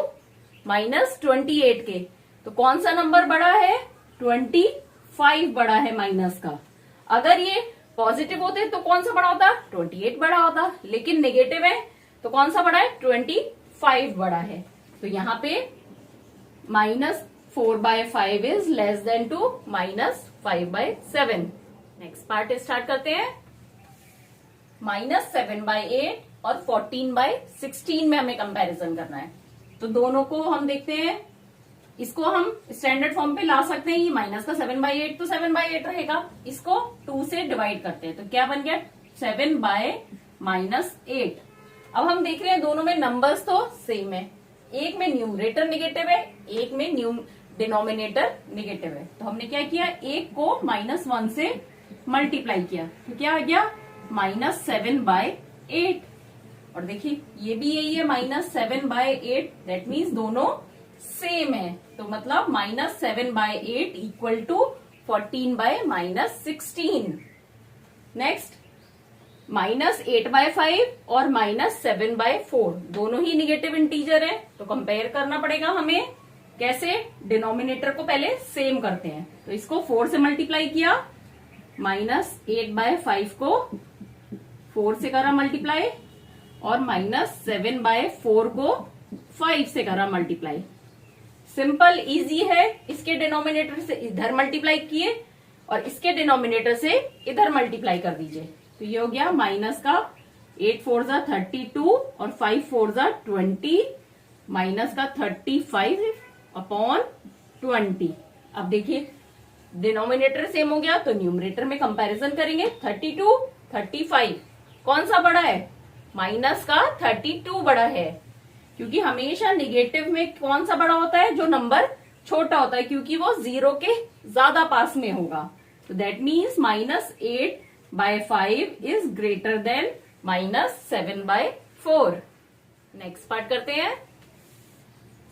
माइनस 28 के, तो कौन सा नंबर बड़ा है 25 बड़ा है माइनस का। अगर ये पॉजिटिव होते तो कौन सा बड़ा होता 28 बड़ा होता, लेकिन नेगेटिव है तो कौन सा बड़ा है 25 बड़ा है, तो यहाँ पे minus 4/5 is less than to minus 5/7। Next part start करते हैं, माइनस 7/8 और 14/16 में हमें कंपैरिजन करना है, तो दोनों को हम देखते हैं, इसको हम स्टैंडर्ड फॉर्म पे ला सकते हैं, ये माइनस का 7/8 तो 7/8 रहेगा, इसको 2 से डिवाइड करते हैं तो क्या बन गया 7/-8। अब हम देख रहे हैं दोनों में नंबर्स तो सेम है, एक में न्यूमरेटर नेगेटिव है एक में डिनोमिनेटर नेगेटिव है, तो हमने क्या किया एक को -1 से मल्टीप्लाई किया, तो क्या आ गया -7/8। और देखिए ये भी यही है -7/8, दैट मीन्स दोनों सेम है। तो मतलब -7/8 इक्वल टू 14/-16। नेक्स्ट -8/5 और -7/4 दोनों ही निगेटिव इंटीजर है, तो कंपेयर करना पड़ेगा हमें। कैसे? डिनोमिनेटर को पहले सेम करते हैं, तो इसको 4 से मल्टीप्लाई किया, -8/5 को 4 से करा मल्टीप्लाई, और -7/4 को 5 से करा मल्टीप्लाई। सिंपल इजी है। इसके डिनोमिनेटर से इधर मल्टीप्लाई किए और इसके डिनोमिनेटर से इधर मल्टीप्लाई कर दीजिए, तो ये हो गया माइनस का 8 4 जा 32 और 5 4 जा 20, माइनस का 35/20। अब देखिए डिनोमिनेटर सेम हो गया, तो न्यूमरेटर में कंपैरिजन करेंगे। 32 35 कौन सा बड़ा है? माइनस का 32 बड़ा है, क्योंकि हमेशा निगेटिव में कौन सा बड़ा होता है? जो नंबर छोटा होता है, क्योंकि वो 0 के ज्यादा पास में होगा। तो that means -8/5 is greater than -7/4। Next part करते हैं।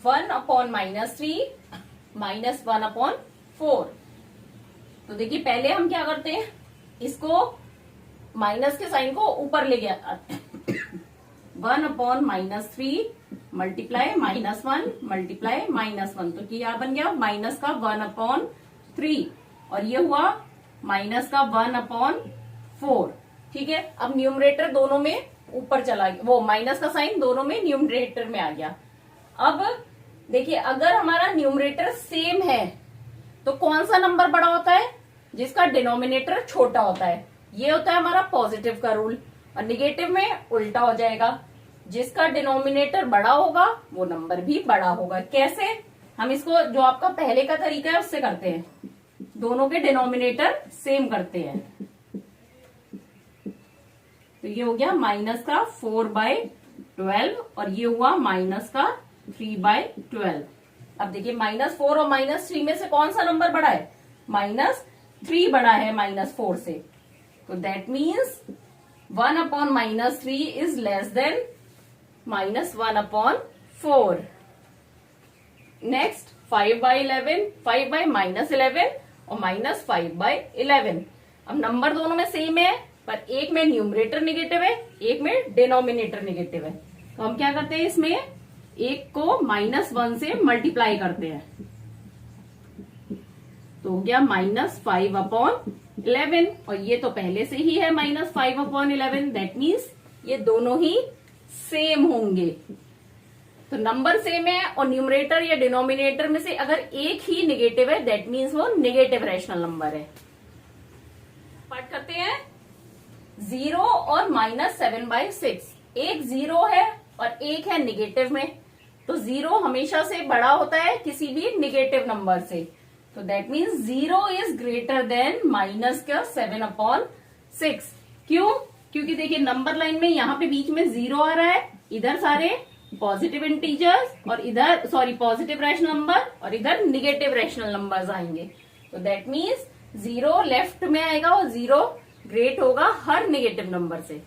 1/-3 -1/4। तो देखिए पहले हम क्या करते हैं, इसको माइनस के साइन को ऊपर ले गया 1/-3 मल्टीप्लाई -1 मल्टीप्लाई -1, तो क्या बन गया? माइनस का 1/3, और ये हुआ माइनस का 1/4। ठीक है, अब न्यूमरेटर दोनों में ऊपर चला गया, वो माइनस का साइन दोनों में न्यूमरेटर में आ गया। अब देखिए अगर हमारा न्यूमरेटर सेम है तो कौन सा नंबर बड़ा होता है? जिसका डिनोमिनेटर छोटा होता है। ये होता है हमारा पॉजिटिव का रूल, और निगेटिव में उल्टा हो जाएगा, जिसका डिनोमिनेटर बड़ा होगा वो नंबर भी बड़ा होगा। कैसे? हम इसको जो आपका पहले का तरीका है उससे करते हैं, दोनों के डिनोमिनेटर सेम करते हैं। तो ये हो गया माइनस का 4/12 और ये हुआ माइनस का 3/12। अब देखिए -4 और -3 में से कौन सा नंबर बड़ा है? -3 बड़ा है -4 से, तो that means 1/-3 is less then -1/4। Next 5/11, 5/-11 और -5/11। अब नंबर दोनों में सेम है, पर एक में न्यूमरेटर निगेटिव है, एक में डिनोमिनेटर निगेटिव है। तो हम क्या करते हैं, इसमें एक को -1 से मल्टीप्लाई करते हैं, तो हो गया -5/11, और ये तो पहले से ही है -5/11, दैट मीन्स ये दोनों ही सेम होंगे। तो नंबर सेम है और न्यूमरेटर या डिनोमिनेटर में से अगर एक ही निगेटिव है, दैट मीन्स वो निगेटिव रैशनल नंबर है। पार्ट करते हैं 0 और -7/6। एक 0 है और एक है निगेटिव में, तो 0 हमेशा से बड़ा होता है किसी भी निगेटिव नंबर से, तो that means 0 is greater than -7/6। क्यों? क्योंकि देखिए नंबर लाइन में यहाँ पे बीच में 0 आ रहा है, इधर सारे पॉजिटिव इंटीजर्स और इधर पॉजिटिव रैशनल नंबर और इधर निगेटिव रैशनल नंबर्स आएंगे, तो दैट मीन्स 0 लेफ्ट में आएगा और 0 ग्रेट होगा हर निगेटिव नंबर से।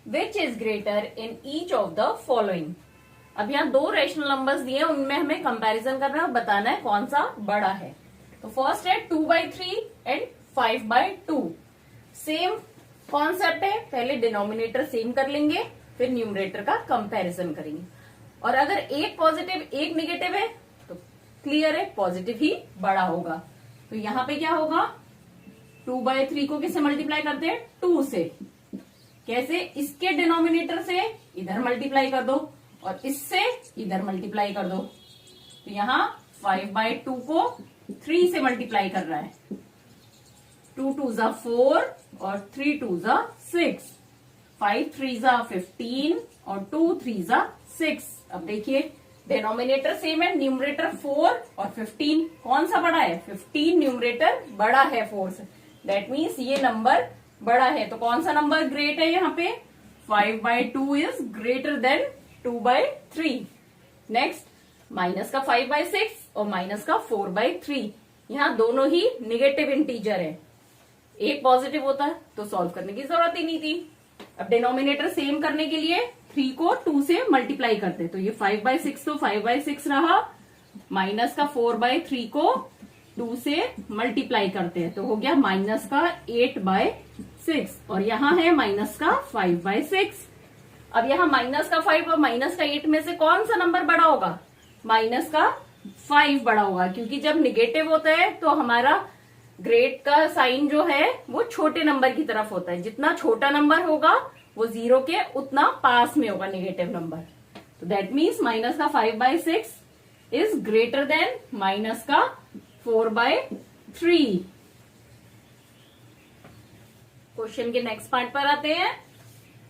Which is greater in each of the following. अब यहाँ 2 रैशनल नंबर्स दिए, उनमें हमें कंपैरिजन करना है और बताना है कौन सा बड़ा है। तो फर्स्ट है 2/3 एंड 5/2। सेम कॉन्सेप्ट है, पहले डिनोमिनेटर सेम कर लेंगे, फिर न्यूमरेटर का कंपैरिजन करेंगे। और अगर एक पॉजिटिव एक निगेटिव है तो क्लियर है पॉजिटिव ही बड़ा होगा। तो यहाँ पे क्या होगा, 2/3 को किससे मल्टीप्लाई करते हैं? 2 से। कैसे? इसके डिनोमिनेटर से इधर मल्टीप्लाई कर दो और इससे इधर मल्टीप्लाई कर दो, तो यहाँ 5/2 को 3 से मल्टीप्लाई कर रहा है, 2 2 जा 4 और 3 2 जा 6, 5 3 जा 15 और 2 3 जा 6। अब देखिए डिनोमिनेटर सेम है, न्यूमरेटर 4 और 15 कौन सा बड़ा है? 15 न्यूमरेटर बड़ा है 4 से, दैट मीन्स ये नंबर बड़ा है। तो कौन सा नंबर ग्रेट है यहाँ पे? 5/2 is greater than 2/3। Next minus का 5/6 और माइनस का 4/3, यहाँ दोनों ही निगेटिव इंटीजर है, एक पॉजिटिव होता है तो सॉल्व करने की जरूरत ही नहीं थी। अब डिनोमिनेटर सेम करने के लिए 3 को 2 से मल्टीप्लाई करते हैं, तो ये 5/6 तो 5/6 रहा, माइनस का 4/3 को 2 से मल्टीप्लाई करते हैं तो हो गया माइनस का 8/6, और यहाँ है माइनस का 5/6। अब यहाँ माइनस का 5 और माइनस का 8 में से कौन सा नंबर बड़ा होगा? माइनस का 5 बड़ा होगा, क्योंकि जब निगेटिव होता है तो हमारा ग्रेड का साइन जो है वो छोटे नंबर की तरफ होता है। जितना छोटा नंबर होगा वो 0 के उतना पास में होगा नेगेटिव नंबर। तो दैट मीन्स माइनस का 5/6 इज ग्रेटर देन माइनस का 4/3। क्वेश्चन के नेक्स्ट पार्ट पर आते हैं।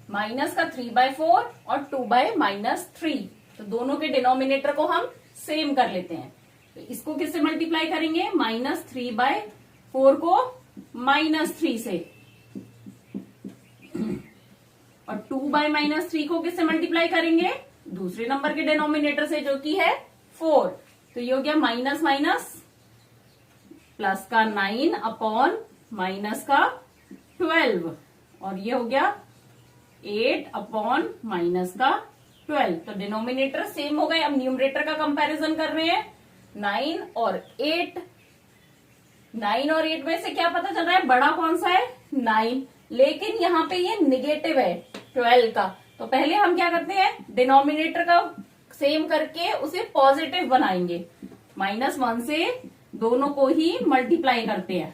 माइनस का 3/4 और 2/-3, तो दोनों के डिनोमिनेटर को हम सेम कर लेते हैं। तो इसको किससे मल्टीप्लाई करेंगे? -3/4 को -3 से, और 2/-3 को किससे मल्टीप्लाई करेंगे? दूसरे नंबर के डिनोमिनेटर से जो कि है 4। तो ये हो गया माइनस माइनस प्लस का 9 अपॉन माइनस का 12, और ये हो गया 8 अपॉन माइनस का 12। तो डिनोमिनेटर सेम हो गए। अब न्यूमरेटर का कंपैरिजन कर रहे हैं, 9 और 8। 9 और 8 में से क्या पता चल रहा है? बड़ा कौन सा है? 9, लेकिन यहाँ पे ये निगेटिव है 12 का। तो पहले हम क्या करते हैं? डिनोमिनेटर का सेम करके उसे पॉजिटिव बनाएंगे। -1 से दोनों को ही मल्टीप्लाई करते हैं,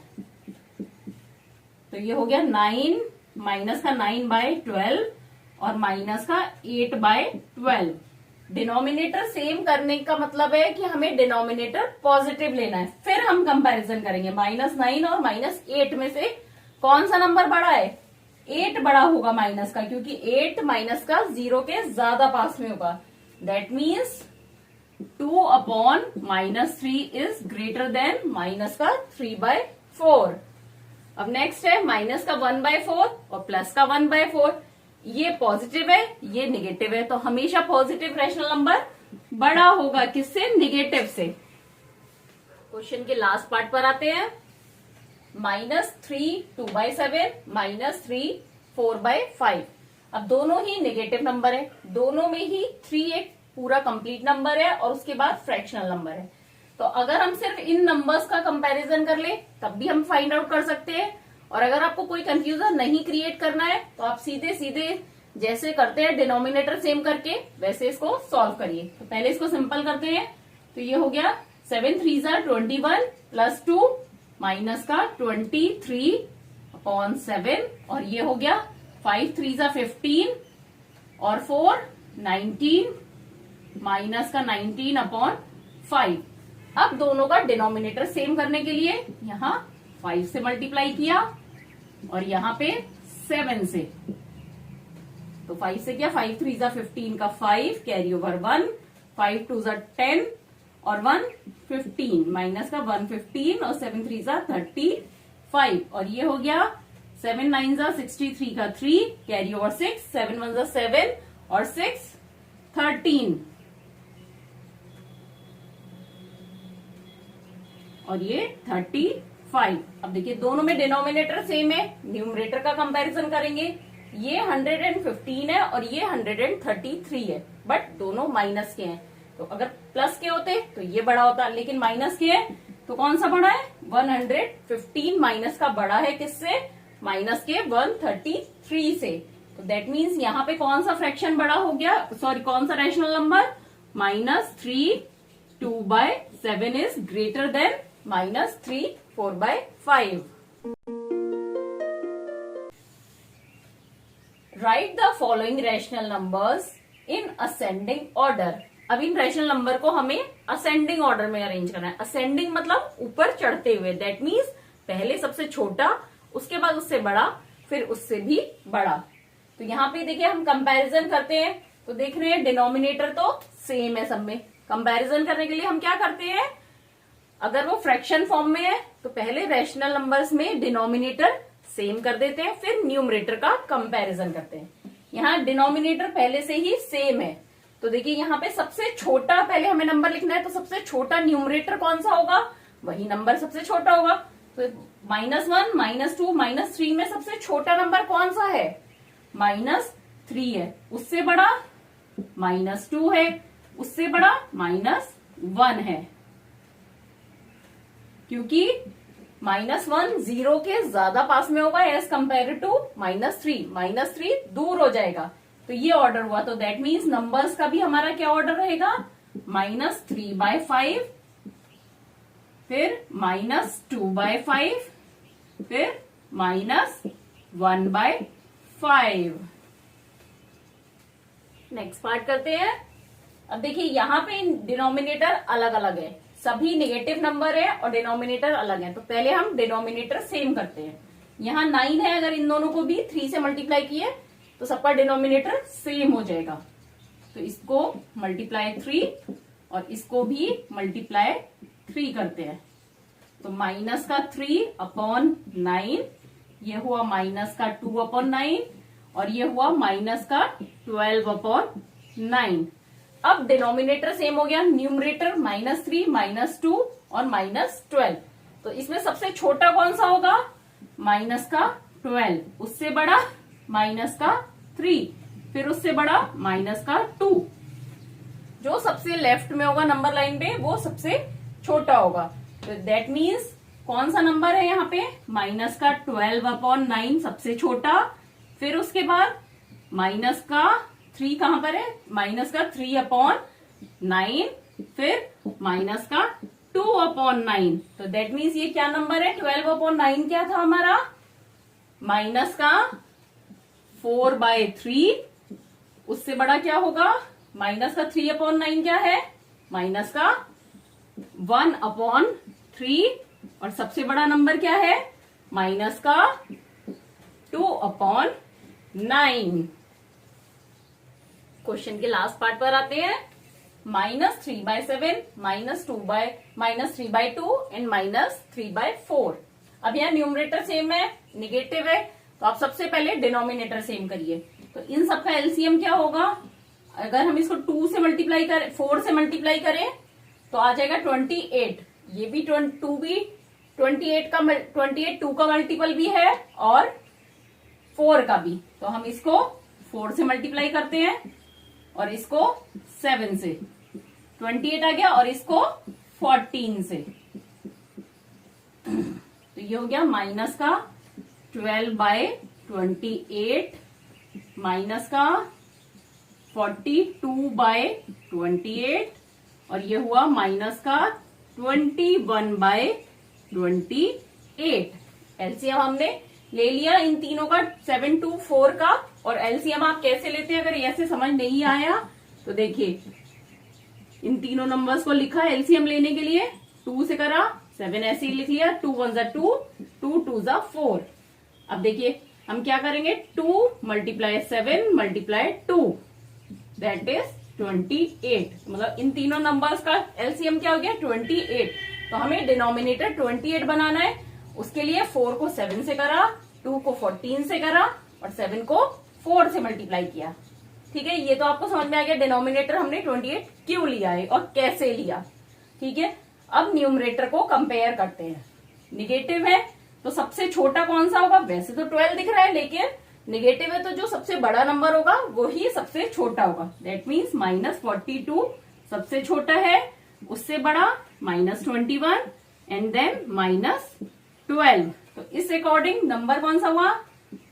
तो ये हो गया 9, माइनस का 9/12 और माइनस का 8/12। डिनोमिनेटर सेम करने का मतलब है कि हमें डिनोमिनेटर पॉजिटिव लेना है। फिर हम कंपैरिजन करेंगे, -9 और -8 में से कौन सा नंबर बड़ा है? 8 बड़ा होगा माइनस का, क्योंकि 8 माइनस का 0 के ज्यादा पास में होगा। That means 2 upon -3 is greater than minus का 3/4। अब नेक्स्ट है माइनस का 1/4 और प्लस का 1/4। ये पॉजिटिव है, ये निगेटिव है, तो हमेशा पॉजिटिव रैशनल नंबर बड़ा होगा किससे? निगेटिव से। क्वेश्चन के लास्ट पार्ट पर आते हैं। -3 2/7, -3 4/5। अब दोनों ही निगेटिव नंबर है, दोनों में ही 3 एक पूरा कंप्लीट नंबर है और उसके बाद फ्रैक्शनल नंबर है। तो अगर हम सिर्फ इन नंबर्स का कंपैरिजन कर ले तब भी हम फाइंड आउट कर सकते हैं। और अगर आपको कोई कंफ्यूजन नहीं क्रिएट करना है तो आप सीधे सीधे जैसे करते हैं डिनोमिनेटर सेम करके वैसे इसको सॉल्व करिए। तो पहले इसको सिंपल करते हैं। तो ये हो गया 7 3 21 प्लस 2 माइनस का 23/7, और ये हो गया 5 3 15 और 4 19 माइनस का 19/5। अब दोनों का डिनोमिनेटर सेम करने के लिए यहाँ 5 से मल्टीप्लाई किया और यहाँ पे 7 से। तो 5 से क्या? 5 3 15 का 5 कैरी ओवर 1, 5 2 10 और 1 15 माइनस का 1 15 और 7 3 35, और ये हो गया 7 9 63 का 3 कैरी ओवर 6, 7 1 7 और 6 13, और ये 35। अब देखिए दोनों में डिनोमिनेटर सेम है, न्यूमरेटर का कंपैरिजन करेंगे। ये 115 है और ये 133 है, बट दोनों माइनस के हैं। तो अगर प्लस के होते तो ये बड़ा होता, लेकिन माइनस के है तो कौन सा बड़ा है? 115 माइनस का बड़ा है किससे? माइनस के 133 से। तो दैट मीन्स यहाँ पे कौन सा फ्रैक्शन बड़ा हो गया? सॉरी, कौन सा rational number? -3 2/7 is greater than -3 4/5। Right the following rational numbers in ascending order. अब इन रैशनल नंबर को हमें असेंडिंग ऑर्डर में अरेंज करना है। असेंडिंग मतलब ऊपर चढ़ते हुए, दैट मीन्स पहले सबसे छोटा, उसके बाद उससे बड़ा, फिर उससे भी बड़ा। तो यहाँ पे देखिए हम कंपैरिजन करते हैं तो देख रहे हैं डिनोमिनेटर तो सेम है सब में। कंपैरिजन करने के लिए हम क्या करते हैं? अगर वो फ्रैक्शन फॉर्म में है तो पहले रैशनल नंबर्स में डिनोमिनेटर सेम कर देते हैं, फिर न्यूमरेटर का कंपैरिजन करते हैं। यहाँ डिनोमिनेटर पहले से ही सेम है, तो देखिए यहाँ पे सबसे छोटा पहले हमें नंबर लिखना है, तो सबसे छोटा न्यूमरेटर कौन सा होगा? वही नंबर सबसे छोटा होगा। तो -1, -2, -3 में सबसे छोटा नंबर कौन सा है? -3 है। उससे बड़ा -2 है, उससे बड़ा -1 है, क्योंकि -1 0 के ज्यादा पास में होगा एज कंपेयर टू -3। -3 दूर हो जाएगा, तो ये ऑर्डर हुआ। तो दैट मीन्स नंबर्स का भी हमारा क्या ऑर्डर रहेगा? -3/5, फिर -2/5, फिर -1/5। नेक्स्ट पार्ट करते हैं। अब देखिए यहाँ पे डिनोमिनेटर अलग अलग है, सभी नेगेटिव नंबर है और डिनोमिनेटर अलग है। तो पहले हम डिनोमिनेटर सेम करते हैं। यहाँ 9 है, अगर इन दोनों को भी 3 से मल्टीप्लाई किए तो सबका डिनोमिनेटर सेम हो जाएगा। तो इसको मल्टीप्लाई 3 और इसको भी मल्टीप्लाई 3 करते हैं। तो -3/9, ये हुआ -2/9 और ये हुआ -12/9। अब डिनोमिनेटर सेम हो गया, न्यूमरेटर -3, -2 और -12। तो इसमें सबसे छोटा कौन सा होगा? -12, उससे बड़ा -3, फिर उससे बड़ा -2। जो सबसे लेफ्ट में होगा नंबर लाइन पे वो सबसे छोटा होगा। तो दैट मीन्स कौन सा नंबर है यहाँ पे? -12/9 सबसे छोटा, फिर उसके बाद -3 कहां पर है? -3/9, फिर -2/9। तो दैट मीन्स ये क्या नंबर है? 12/9 क्या था हमारा? -4/3। उससे बड़ा क्या होगा? -3/9 क्या है? -1/3। और सबसे बड़ा नंबर क्या है? -2/9। क्वेश्चन के लास्ट पार्ट पर आते हैं। -3/7, -3/2 एंड -3/4। अब यहाँ न्यूमरेटर सेम है, निगेटिव है, तो आप सबसे पहले डिनोमिनेटर सेम करिए। तो इन सबका एलसीएम क्या होगा? अगर हम इसको 2 से मल्टीप्लाई करें, 4 से मल्टीप्लाई करें तो आ जाएगा 28। ये भी 2 भी 28 2 का मल्टीपल भी है और 4 का भी। तो हम इसको 4 से मल्टीप्लाई करते हैं और इसको 7 से, 28 आ गया, और इसको 14 से। तो ये हो गया -12/28 -42/28 और ये हुआ -21/28। एलसीएम हमने ले लिया इन तीनों का, 7, 2, 4 का। और एलसीएम आप कैसे लेते हैं? अगर ऐसे समझ नहीं आया तो देखिए, इन तीनों नंबर्स को लिखा एलसीएम लेने के लिए, 2 से करा, 7 ऐसे ही लिख लिया, 2 1 ज़ा 2, 2 2 ज़ा 4। अब देखिए हम क्या करेंगे? 2 × 7 × 2, दैट इज 28। मतलब इन तीनों नंबर्स का एलसीएम क्या हो गया? 28। तो हमें डिनोमिनेटर 28 बनाना है। उसके लिए 4 को 7 से करा, 2 को 14 से करा और 7 को 4 से मल्टीप्लाई किया। ठीक है, ये तो आपको समझ में आ गया डिनोमिनेटर हमने 28 क्यों लिया है और कैसे लिया। ठीक है, अब न्यूमरेटर को कंपेयर करते हैं। निगेटिव है तो सबसे छोटा कौन सा होगा? वैसे तो 12 दिख रहा है, लेकिन निगेटिव है तो जो सबसे बड़ा नंबर होगा वो ही सबसे छोटा होगा। दैट मीन्स -42 सबसे छोटा है, उससे बड़ा -21 एंड देन -12। तो इस अकॉर्डिंग नंबर कौन सा हुआ?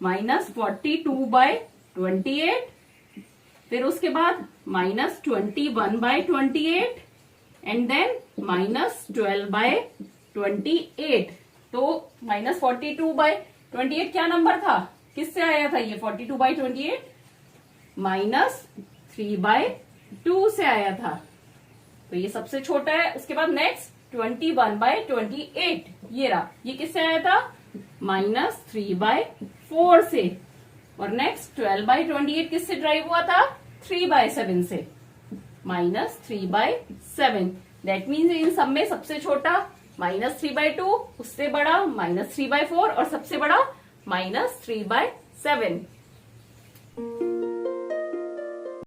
-42/28, फिर उसके बाद -21/28 एंड देन -12/28। तो -42/28 क्या नंबर था? किससे आया था ये 42/28? -3/2 से आया था। तो ये सबसे छोटा है। उसके बाद नेक्स्ट 21/28, ये रहा, ये किससे आया था? -3/4 से। और नेक्स्ट 12/28 किससे ड्राइव हुआ था? 3/7 से, -3/7। दैट मीन्स इन सब में सबसे छोटा -3/2, उससे बड़ा -3/4 और सबसे बड़ा -3/7।